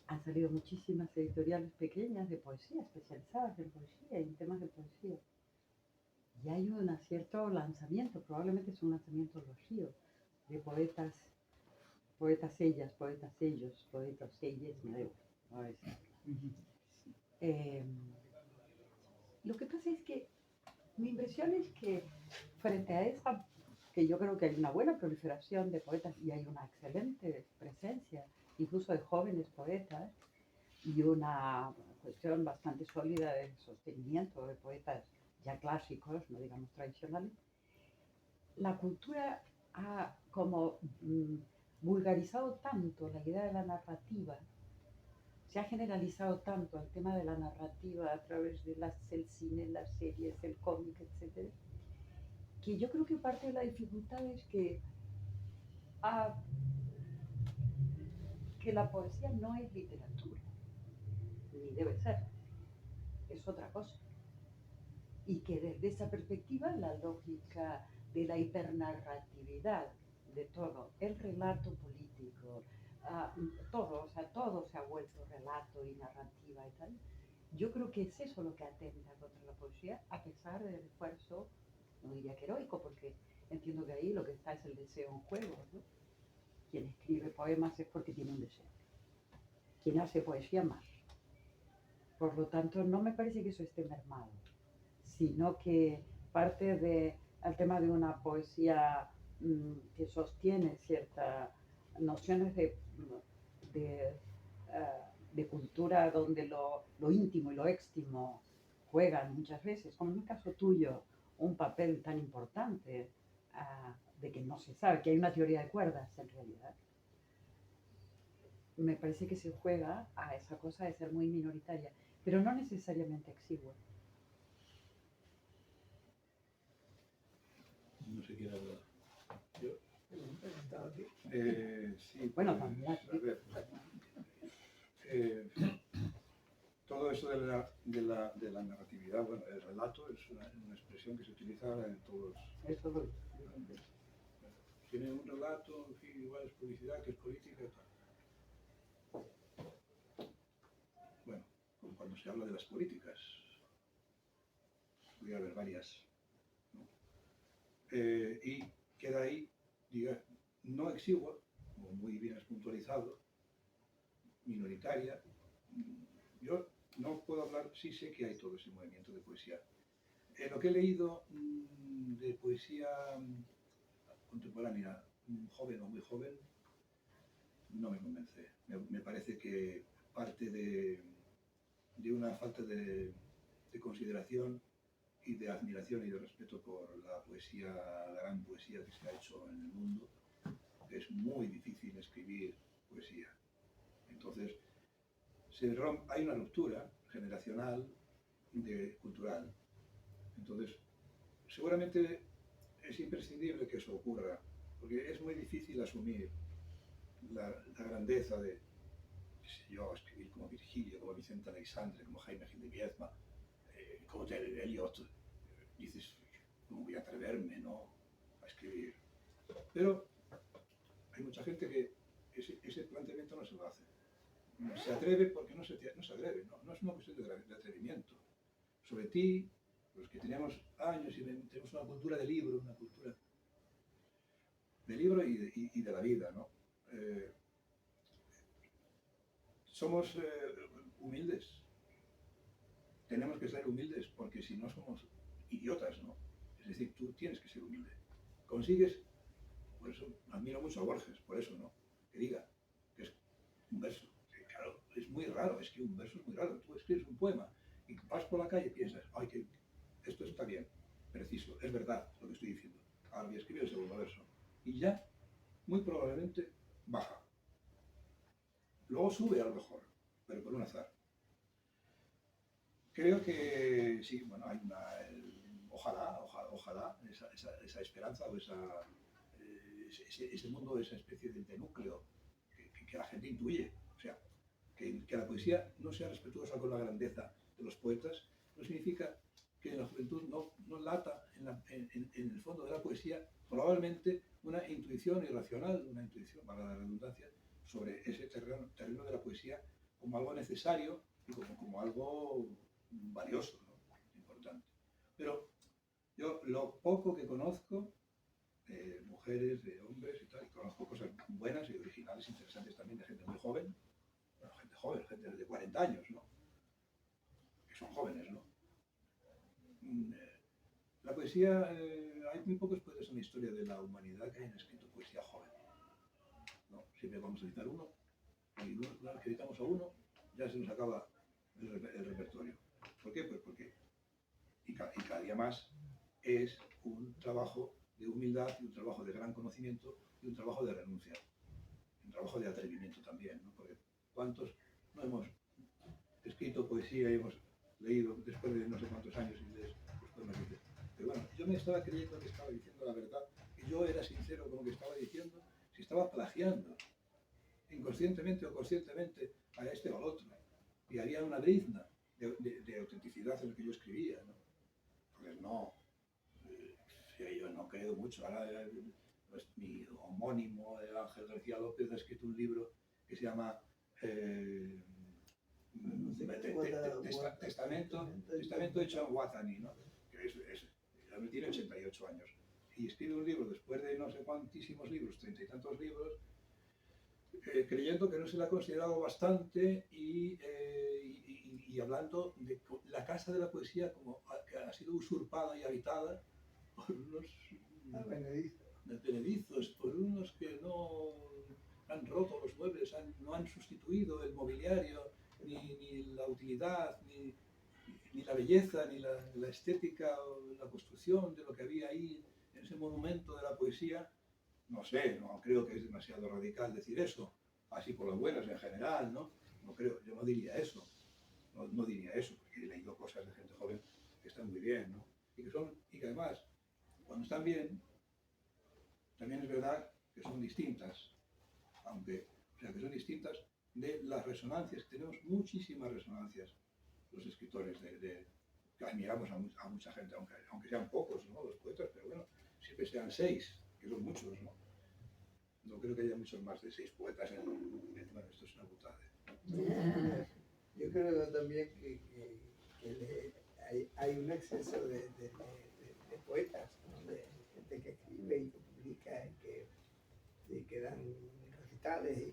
Han salido muchísimas editoriales pequeñas de poesía, especializadas en poesía y en temas de poesía. Y hay un cierto lanzamiento, probablemente es un lanzamiento vacío, de poetas ellas, poetas ellos, poetas ellas, me da igual, no es. Lo que pasa es que mi impresión es que frente a esa, que yo creo que hay una buena proliferación de poetas y hay una excelente presencia, incluso de jóvenes poetas, y una cuestión bastante sólida de sostenimiento de poetas ya clásicos, no digamos tradicionales, la cultura ha como vulgarizado tanto la idea de la narrativa, se ha generalizado tanto el tema de la narrativa a través de el cine, las series, el cómic, etc., que yo creo que parte de la dificultad es que la poesía no es literatura, ni debe ser, es otra cosa. Y que desde esa perspectiva la lógica de la hipernarratividad de todo, el relato político, todo se ha vuelto relato y narrativa y tal. Yo creo que es eso lo que atenta contra la poesía, a pesar del esfuerzo, no diría que heroico, porque entiendo que ahí lo que está es el deseo en juego, ¿no? Quien escribe poemas es porque tiene un deseo. Quien hace poesía más. Por lo tanto, no me parece que eso esté mermado, sino que parte del tema de una poesía que sostiene ciertas nociones de cultura donde lo íntimo y lo éxtimo juegan muchas veces, como en el caso tuyo, un papel tan importante de que no se sabe, que hay una teoría de cuerdas en realidad. Me parece que se juega a esa cosa de ser muy minoritaria, pero no necesariamente exigua. No sé quién habla. ¿Yo? Sí, Bueno, pues, también. a ver, todo eso de la narratividad, bueno, el relato es una expresión que se utiliza en todos. Eso lo Tiene un relato, en fin, igual es publicidad, que es política y tal. Bueno, como cuando se habla de las políticas, podría haber varias, ¿no? Y queda ahí, diga, no exigua, como muy bien es puntualizado, minoritaria. Yo no puedo hablar, sí sé que hay todo ese movimiento de poesía. Lo que he leído de poesía contemporánea, joven o muy joven, no me convence. Me parece que parte de una falta de consideración y de admiración y de respeto por la poesía, la gran poesía que se ha hecho en el mundo. Es muy difícil escribir poesía. Entonces, hay una ruptura generacional, cultural. Entonces, seguramente es imprescindible que eso ocurra, porque es muy difícil asumir la grandeza de, qué sé yo, escribir como Virgilio, como Vicente Aleixandre, como Jaime Gil de Biedma, como Terry Eliot. Dices, ¿cómo voy a atreverme, no, a escribir? Pero hay mucha gente que ese planteamiento no se lo hace. Se atreve porque no se atreve, no es una cuestión de atrevimiento. Sobre ti, los que tenemos años y tenemos una cultura de libro, una cultura de libro y de la vida, ¿no? Somos humildes. Tenemos que ser humildes porque si no somos idiotas, ¿no? Es decir, tú tienes que ser humilde. Consigues, por eso admiro mucho a Borges, por eso, ¿no? Que diga que es un verso. Que, claro, es muy raro, es que un verso es muy raro. Tú escribes un poema y vas por la calle y piensas, ay, que esto está bien, preciso, es verdad lo que estoy diciendo. Ahora voy a escribir el segundo verso. Y ya, muy probablemente, baja. Luego sube a lo mejor, pero por un azar. Creo que sí, bueno, hay ojalá esa esperanza o ese mundo, esa especie de núcleo que la gente intuye. O sea, que la poesía no sea respetuosa con la grandeza de los poetas, no significa que en la juventud no lata en el fondo de la poesía probablemente una intuición irracional, una intuición, para la redundancia, sobre ese terreno de la poesía como algo necesario y como algo valioso, ¿no? Importante. Pero yo lo poco que conozco de mujeres, de hombres y tal, y conozco cosas buenas y originales, interesantes también de gente muy joven, bueno, gente de 40 años, ¿no? Que son jóvenes, ¿no? La poesía, hay muy pocos poetas en la historia de la humanidad que hayan escrito poesía joven, ¿no? Siempre vamos a citar uno, y una vez que citamos a uno, ya se nos acaba el repertorio. ¿Por qué? Pues porque, y cada día más, es un trabajo de humildad y un trabajo de gran conocimiento y un trabajo de renuncia, un trabajo de atrevimiento también, ¿no? Porque ¿cuántos no hemos escrito poesía y hemos leído después de no sé cuántos años inglés los poemas de... Pero bueno, yo me estaba creyendo que estaba diciendo la verdad, que yo era sincero con lo que estaba diciendo, si estaba plagiando inconscientemente o conscientemente a este o al otro, y había una brizna de autenticidad en lo que yo escribía, ¿no? Pues no, yo no creo mucho. Ahora pues, mi homónimo, Ángel García López, ha escrito un libro que se llama Testamento hecho en Watani, ¿no? Que tiene 88 años. Y escribe un libro después de no sé cuantísimos libros, 30 y tantos libros, creyendo que no se le ha considerado bastante y hablando de la casa de la poesía como que ha sido usurpada y habitada por unos benedizos, por unos que no han roto los muebles, no han sustituido el mobiliario, ni la utilidad, ni la belleza, ni la estética o la construcción de lo que había ahí en ese monumento de la poesía. No sé, no creo que es demasiado radical decir eso, así por las buenas en general, ¿no? No creo, yo no diría eso, no diría eso, porque he leído cosas de gente joven que están muy bien, ¿no? Y que además, cuando están bien, también es verdad que son distintas, que son distintas de las resonancias. Tenemos muchísimas resonancias, los escritores, que admiramos a mucha gente, aunque sean pocos, ¿no? Los poetas, pero bueno, siempre sean 6, que son muchos, ¿no? No creo que haya muchos más de 6 poetas bueno, esto es una putada. Yo creo también que hay un exceso de poetas, ¿no? De gente que escribe y que publica y que dan recitales y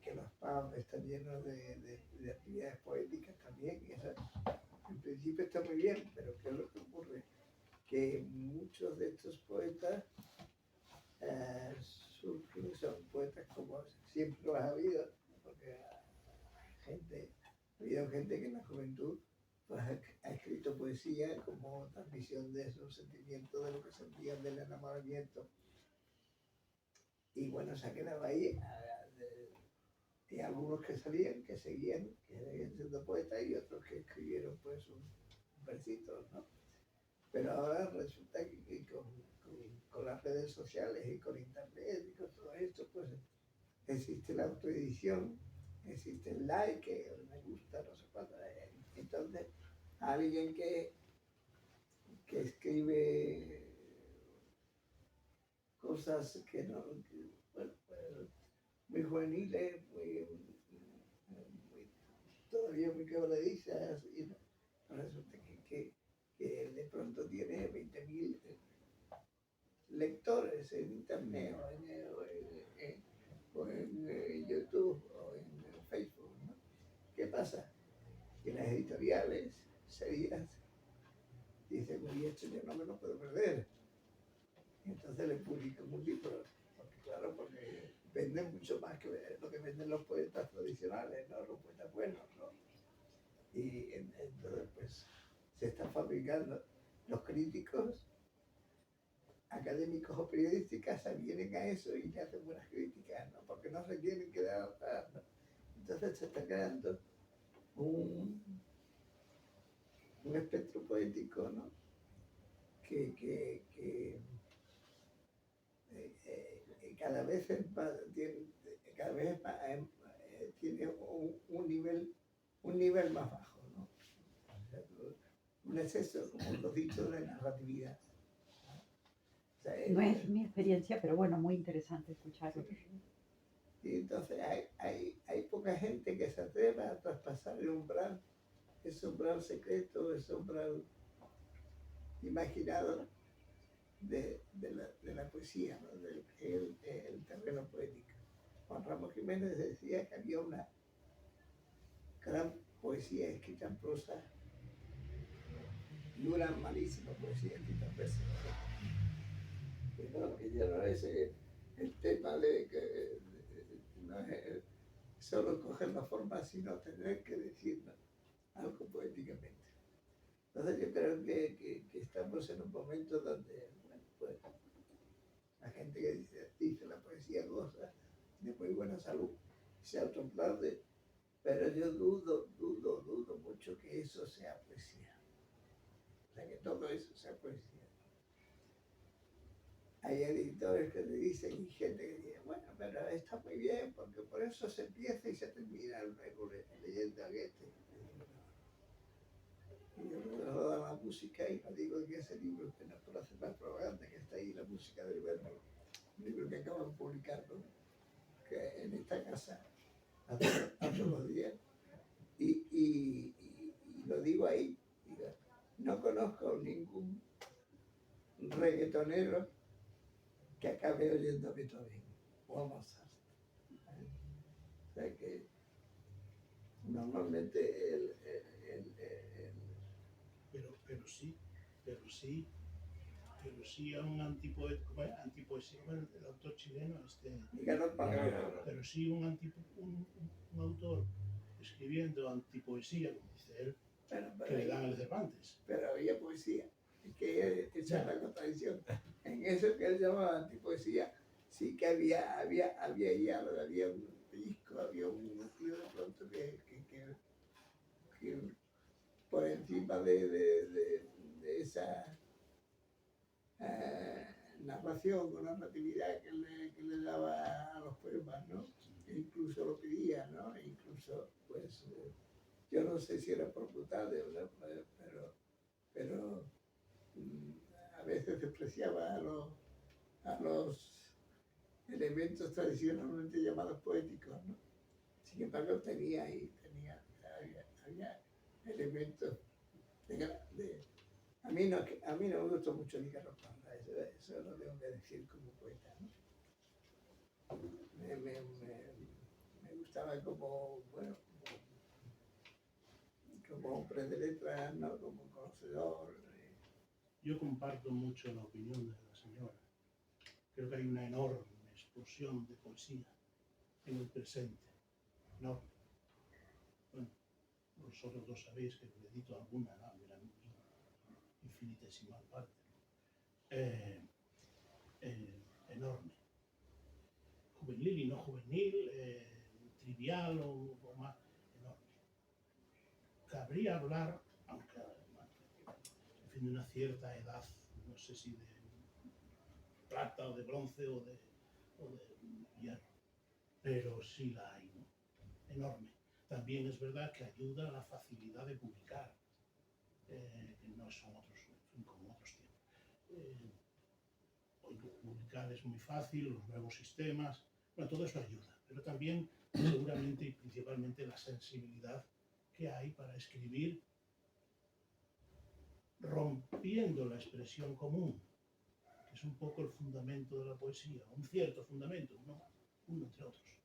que los pubs están llenos de actividades poéticas también. Y eso, en principio está muy bien, pero ¿qué es lo que ocurre? Que muchos de estos poetas son poetas como siempre los ha habido, porque ha habido gente que en la juventud pues, ha escrito poesía como transmisión de esos sentimientos, de lo que sentían del enamoramiento. Y bueno, se ha quedado ahí. Y algunos que salían, que seguían, que seguían siendo poetas, y otros que escribieron pues un versito, ¿no? Pero ahora resulta que con las redes sociales y con internet y con todo esto, pues existe la autoedición, existe el like, el me gusta, no sé cuánto. Entonces, alguien que escribe cosas que no, bueno, pues, muy juveniles, todavía muy quebradizas, y no, resulta que de pronto tiene 20.000 lectores en internet o en YouTube o en Facebook, ¿no? ¿Qué pasa? Que las editoriales serias dicen, oye, esto yo no me lo puedo perder. Entonces le publican un libro, porque venden mucho más que lo que venden los poetas tradicionales, ¿no? Los poetas buenos, ¿no? Y entonces pues se están fabricando los críticos académicos o periodísticas, se vienen a eso y le hacen buenas críticas, ¿no? Porque no se quieren quedar atrás, ¿no? Entonces se está creando un espectro poético, ¿no? que cada vez tiene un nivel más bajo, ¿no? O sea, un exceso, como lo he dicho, de narratividad. O sea, No es mi experiencia, pero bueno, muy interesante escucharlo. y entonces hay poca gente que se atreva a traspasar el umbral, ese umbral secreto, ese umbral imaginado de la poesía, ¿no? El terreno poético. Juan Ramón Jiménez decía que había una gran poesía escrita en prosa y una malísima poesía escrita en verso. Que ya no es el tema de que no es solo coger la forma, sino tener que decir algo poéticamente. Entonces yo creo que estamos en un momento donde, bueno, pues, la gente que dice la poesía goza de muy buena salud, se autoaplaude, pero yo dudo mucho que eso sea poesía. O sea, que todo eso sea poesía. Hay editores que le dicen y gente que dice, bueno, pero está muy bien, porque por eso se empieza y se termina luego leyendo a Goethe. Y yo luego da la música y no digo que ese libro que no es por hacer más propaganda, que está ahí la música del verbo, un libro que acaban de publicar, ¿no? Que en esta casa hace unos días. Y lo digo ahí, digo, no conozco ningún reggaetonero que acabe oyendo a Beethoven o a Mozart. O sea que normalmente pero sí a un antipoesía, bueno, el autor chileno, pero sí un autor escribiendo antipoesía, como dice él, que le dan el Cervantes. Pero había poesía, es que esa es la contradicción. En eso que él llamaba antipoesía, sí que había diálogo, había un disco, había un núcleo de pronto que por encima de esa narración o narratividad que le daba a los poemas, ¿no? E incluso lo pedía, ¿no? E incluso, pues, yo no sé si era por brutal, pero a veces despreciaba a los elementos tradicionalmente llamados poéticos, ¿no? Sin embargo, había elementos a mí no me gustó mucho Nicanor Parra, eso lo tengo que decir como poeta, ¿no? Me gustaba como hombre de letras, ¿no? Como conocedor. Yo comparto mucho la opinión de la señora. Creo que hay una enorme explosión de poesía en el presente, enorme. Bueno, vosotros dos sabéis que edito alguna, ¿no? infinitesimal parte, enorme. Juvenil y no juvenil, trivial o más, enorme. Cabría hablar, aunque en fin, de una cierta edad, no sé si de plata o de bronce o de hierro, pero sí la hay, ¿no? Enorme. También es verdad que ayuda a la facilidad de publicar, que no son otros, como otros tiempos. Hoy publicar es muy fácil, los nuevos sistemas, bueno, todo eso ayuda, pero también seguramente y principalmente la sensibilidad que hay para escribir rompiendo la expresión común, que es un poco el fundamento de la poesía, un cierto fundamento, ¿no? Uno entre otros.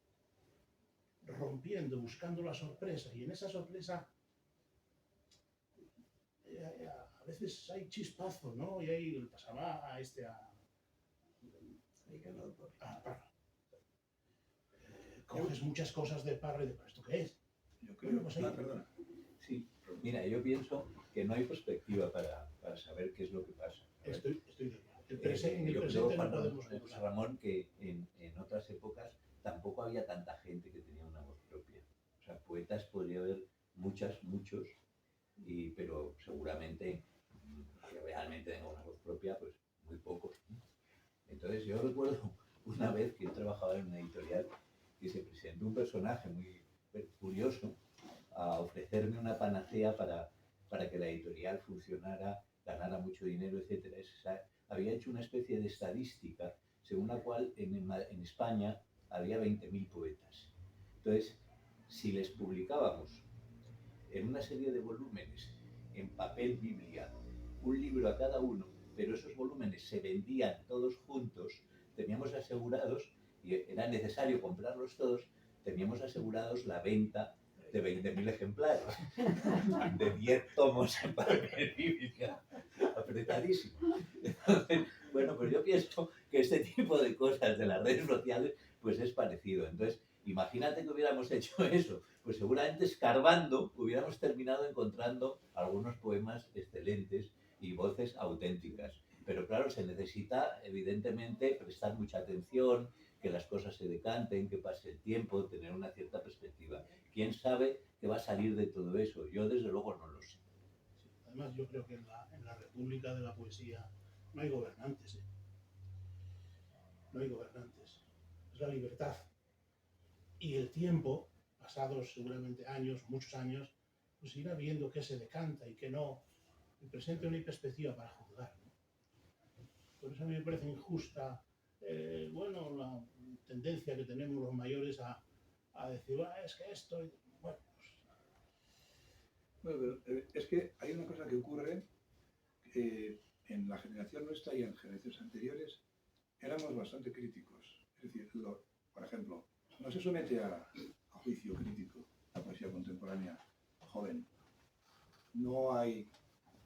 Rompiendo, buscando la sorpresa, y en esa sorpresa a veces hay chispazos, ¿no? Y ahí le pasaba a Parra. Coges muchas cosas de Parra y de ¿esto qué es? Yo creo, pues perdona. Sí, mira, yo pienso que no hay perspectiva para saber qué es lo que pasa. Estoy de acuerdo. En el Yo presente creo, no podemos José Ramón, que en otras épocas tampoco había tanta gente que tenía una voz propia. O sea, poetas podría haber muchos, pero seguramente que realmente tenga una voz propia, pues muy pocos. Entonces yo recuerdo una vez que yo trabajaba en una editorial que se presentó un personaje muy curioso a ofrecerme una panacea para que la editorial funcionara, ganara mucho dinero, etc. Había hecho una especie de estadística según la cual en España había 20.000 poetas. Entonces, si les publicábamos en una serie de volúmenes, en papel biblia, un libro a cada uno, pero esos volúmenes se vendían todos juntos, teníamos asegurados, y era necesario comprarlos todos, teníamos asegurados la venta de 20.000 ejemplares, de 10 tomos en papel biblia, apretadísimo. Entonces, bueno, pues yo pienso que este tipo de cosas de las redes sociales, pues es parecido. Entonces, imagínate que hubiéramos hecho eso, pues seguramente escarbando hubiéramos terminado encontrando algunos poemas excelentes y voces auténticas. Pero claro, se necesita evidentemente prestar mucha atención, que las cosas se decanten, que pase el tiempo, tener una cierta perspectiva. ¿Quién sabe qué va a salir de todo eso? Yo desde luego no lo sé. Sí. Además yo creo que en la República de la Poesía no hay gobernantes, no hay gobernantes, es la libertad. Y el tiempo, pasados seguramente años, muchos años, pues irá viendo qué se decanta y qué no, y presenta una perspectiva para juzgar, ¿no? Por eso a mí me parece injusta, la tendencia que tenemos los mayores a decir, es que esto, bueno, Bueno, pero es que hay una cosa que ocurre, en la generación nuestra y en generaciones anteriores éramos bastante críticos. Es decir, por ejemplo, no se somete a juicio crítico la poesía contemporánea joven. No hay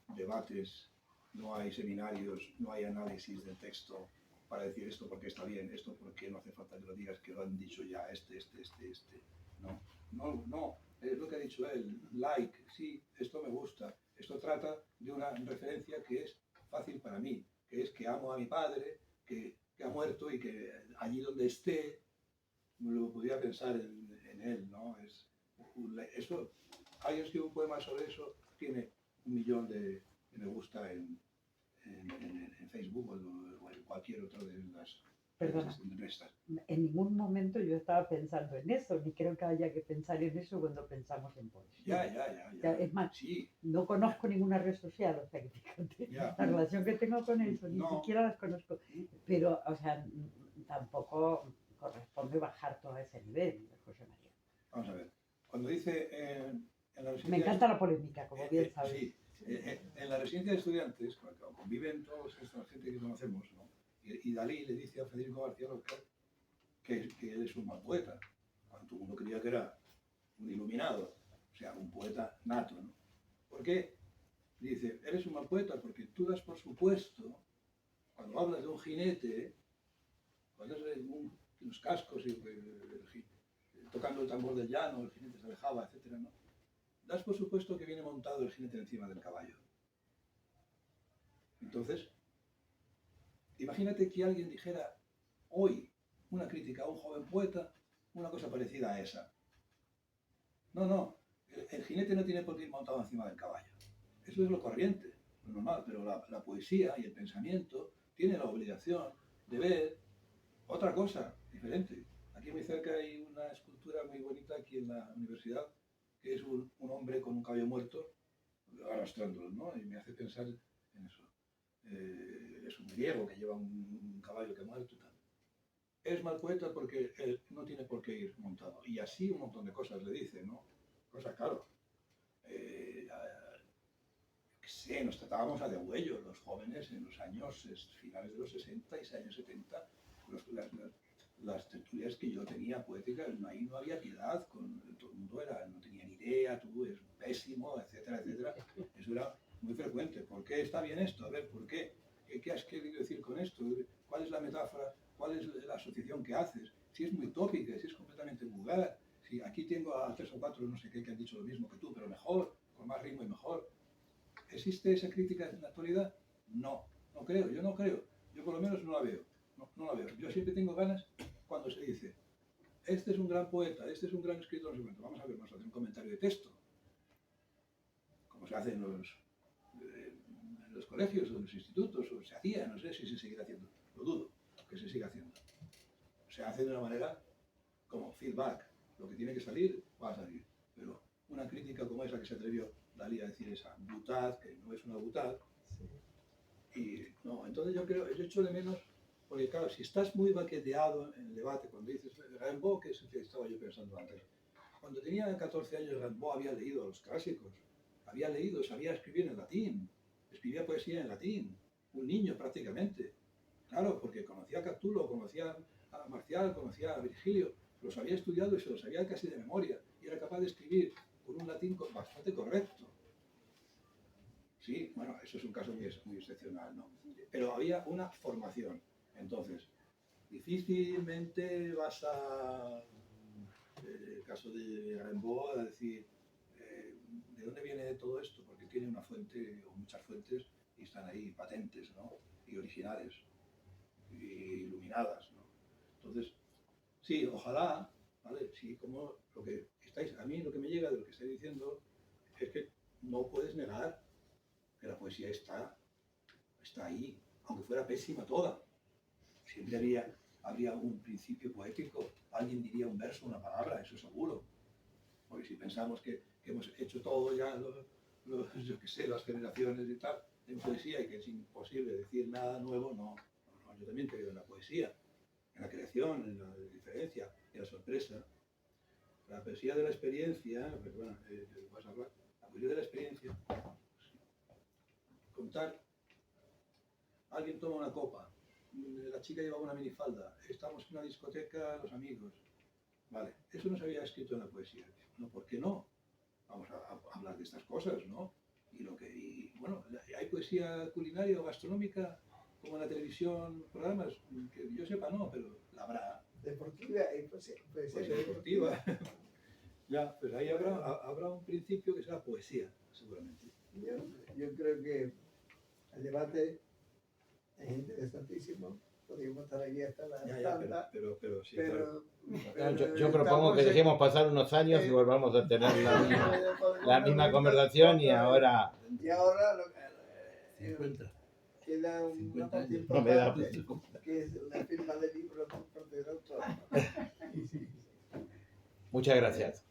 debates, no hay seminarios, no hay análisis del texto para decir esto porque está bien, esto porque no hace falta que lo digas, que lo han dicho ya este. No, es lo que ha dicho él, like, sí, esto me gusta, esto trata de una referencia que es fácil para mí, que es que amo a mi padre, que ha muerto y que allí donde esté, lo podría pensar en él, ¿no? Eso, alguien escribe un poema sobre eso, tiene 1 millón de me gusta en Facebook o en cualquier otra de las... Perdona, en ningún momento yo estaba pensando en eso, ni creo que haya que pensar en eso cuando pensamos en poesía. Ya. Es más, sí. No conozco ninguna red social, o sea, que fíjate, la relación que tengo con eso, ni siquiera las conozco. Pero, o sea, tampoco corresponde bajar todo a ese nivel, José María. Vamos a ver, cuando dice en la residencia... Me encanta la polémica, como bien sabes. Sí, en la residencia de estudiantes, cuando conviven todos esta gente que conocemos, ¿no? Y Dalí le dice a Federico García Lorca que él es un mal poeta, cuando todo el mundo creía que era un iluminado, o sea, un poeta nato, ¿no? ¿Por qué? Dice, eres un mal poeta porque tú das por supuesto, cuando hablas de un jinete, cuando es unos cascos y tocando el tambor del llano, el jinete se alejaba, etc., ¿no? Das por supuesto que viene montado el jinete encima del caballo. Entonces, imagínate que alguien dijera hoy una crítica a un joven poeta, una cosa parecida a esa. No, el jinete no tiene por qué ir montado encima del caballo. Eso es lo corriente, lo normal, pero la poesía y el pensamiento tienen la obligación de ver otra cosa diferente. Aquí muy cerca hay una escultura muy bonita aquí en la universidad, que es un hombre con un caballo muerto arrastrándolo, ¿no? Y me hace pensar en eso. Es un griego que lleva un caballo que ha muerto y tal. Es mal poeta porque él no tiene por qué ir montado. Y así un montón de cosas le dice, ¿no? Cosa, claro. Nos tratábamos a degüello los jóvenes en los años finales de los 60 y años 70. Las tertulias que yo tenía poéticas, ahí no había piedad, todo el mundo no tenía ni idea, tú eres pésimo, etcétera, etcétera. Eso era muy frecuente. ¿Por qué está bien esto? A ver, ¿por qué? ¿Qué has querido decir con esto? ¿Cuál es la metáfora? ¿Cuál es la asociación que haces? Si es muy tópica, si es completamente vulgar, si aquí tengo a 3 o 4, no sé qué, que han dicho lo mismo que tú, pero mejor, con más ritmo y mejor. ¿Existe esa crítica en la actualidad? No creo, yo no creo. Yo por lo menos no la veo. No la veo. Yo siempre tengo ganas cuando se dice, este es un gran poeta, este es un gran escritor, no sé cuánto. Vamos a ver, vamos a hacer un comentario de texto. Como se hace en los colegios o en los institutos, o se hacía, no sé si se seguirá haciendo. Lo dudo que se siga haciendo. Se hace de una manera como feedback. Lo que tiene que salir, va a salir. Pero una crítica como esa que se atrevió Dalí a decir esa butad, que no es una butad. Sí. Y no, entonces yo echo de menos, porque claro, si estás muy baqueteado en el debate, cuando dices Rimbaud, que es el que estaba yo pensando antes, cuando tenía 14 años Rimbaud había leído a los clásicos, había leído, sabía escribir en latín, escribía poesía en latín, un niño prácticamente. Claro, porque conocía a Catulo, conocía a Marcial, conocía a Virgilio, los había estudiado y se los sabía casi de memoria, y era capaz de escribir con un latín bastante correcto. Sí, bueno, eso es un caso muy excepcional, ¿no? Pero había una formación. Entonces, difícilmente vas a, en el caso de Rimbaud, a decir, ¿de dónde viene todo esto? Porque tiene una fuente, o muchas fuentes, y están ahí patentes, ¿no? Y originales, y iluminadas, ¿no? Entonces, sí, ojalá, ¿vale? Sí, como lo que estáis, a mí lo que me llega de lo que estáis diciendo es que no puedes negar que la poesía está ahí, aunque fuera pésima toda. Siempre habría un principio poético, alguien diría un verso, una palabra, eso seguro. Porque si pensamos que hemos hecho todo ya, yo qué sé, las generaciones y tal, en poesía, y que es imposible decir nada nuevo, no, yo también creo en la poesía, en la creación, en la diferencia, en la sorpresa. La poesía de la experiencia, perdona, vas a hablar, la poesía de la experiencia, contar, alguien toma una copa, la chica lleva una minifalda, estamos en una discoteca, los amigos, vale, eso no se había escrito en la poesía, no, ¿por qué no? Vamos a hablar de estas cosas, ¿no? Y bueno, hay poesía culinaria o gastronómica, como en la televisión, programas, que yo sepa no, pero la habrá. Deportiva y poesía deportiva. Ya, pues ahí habrá un principio que será poesía, seguramente. Yo creo que el debate es interesantísimo. Podríamos estar aquí hasta la tarde. Pero sí, pero, claro. Yo propongo que dejemos pasar unos años y volvamos a tener la misma conversación y ahora... Y ahora lo 50. Queda una parte No me da importante, que es la firma del libro por parte del autor. Muchas gracias.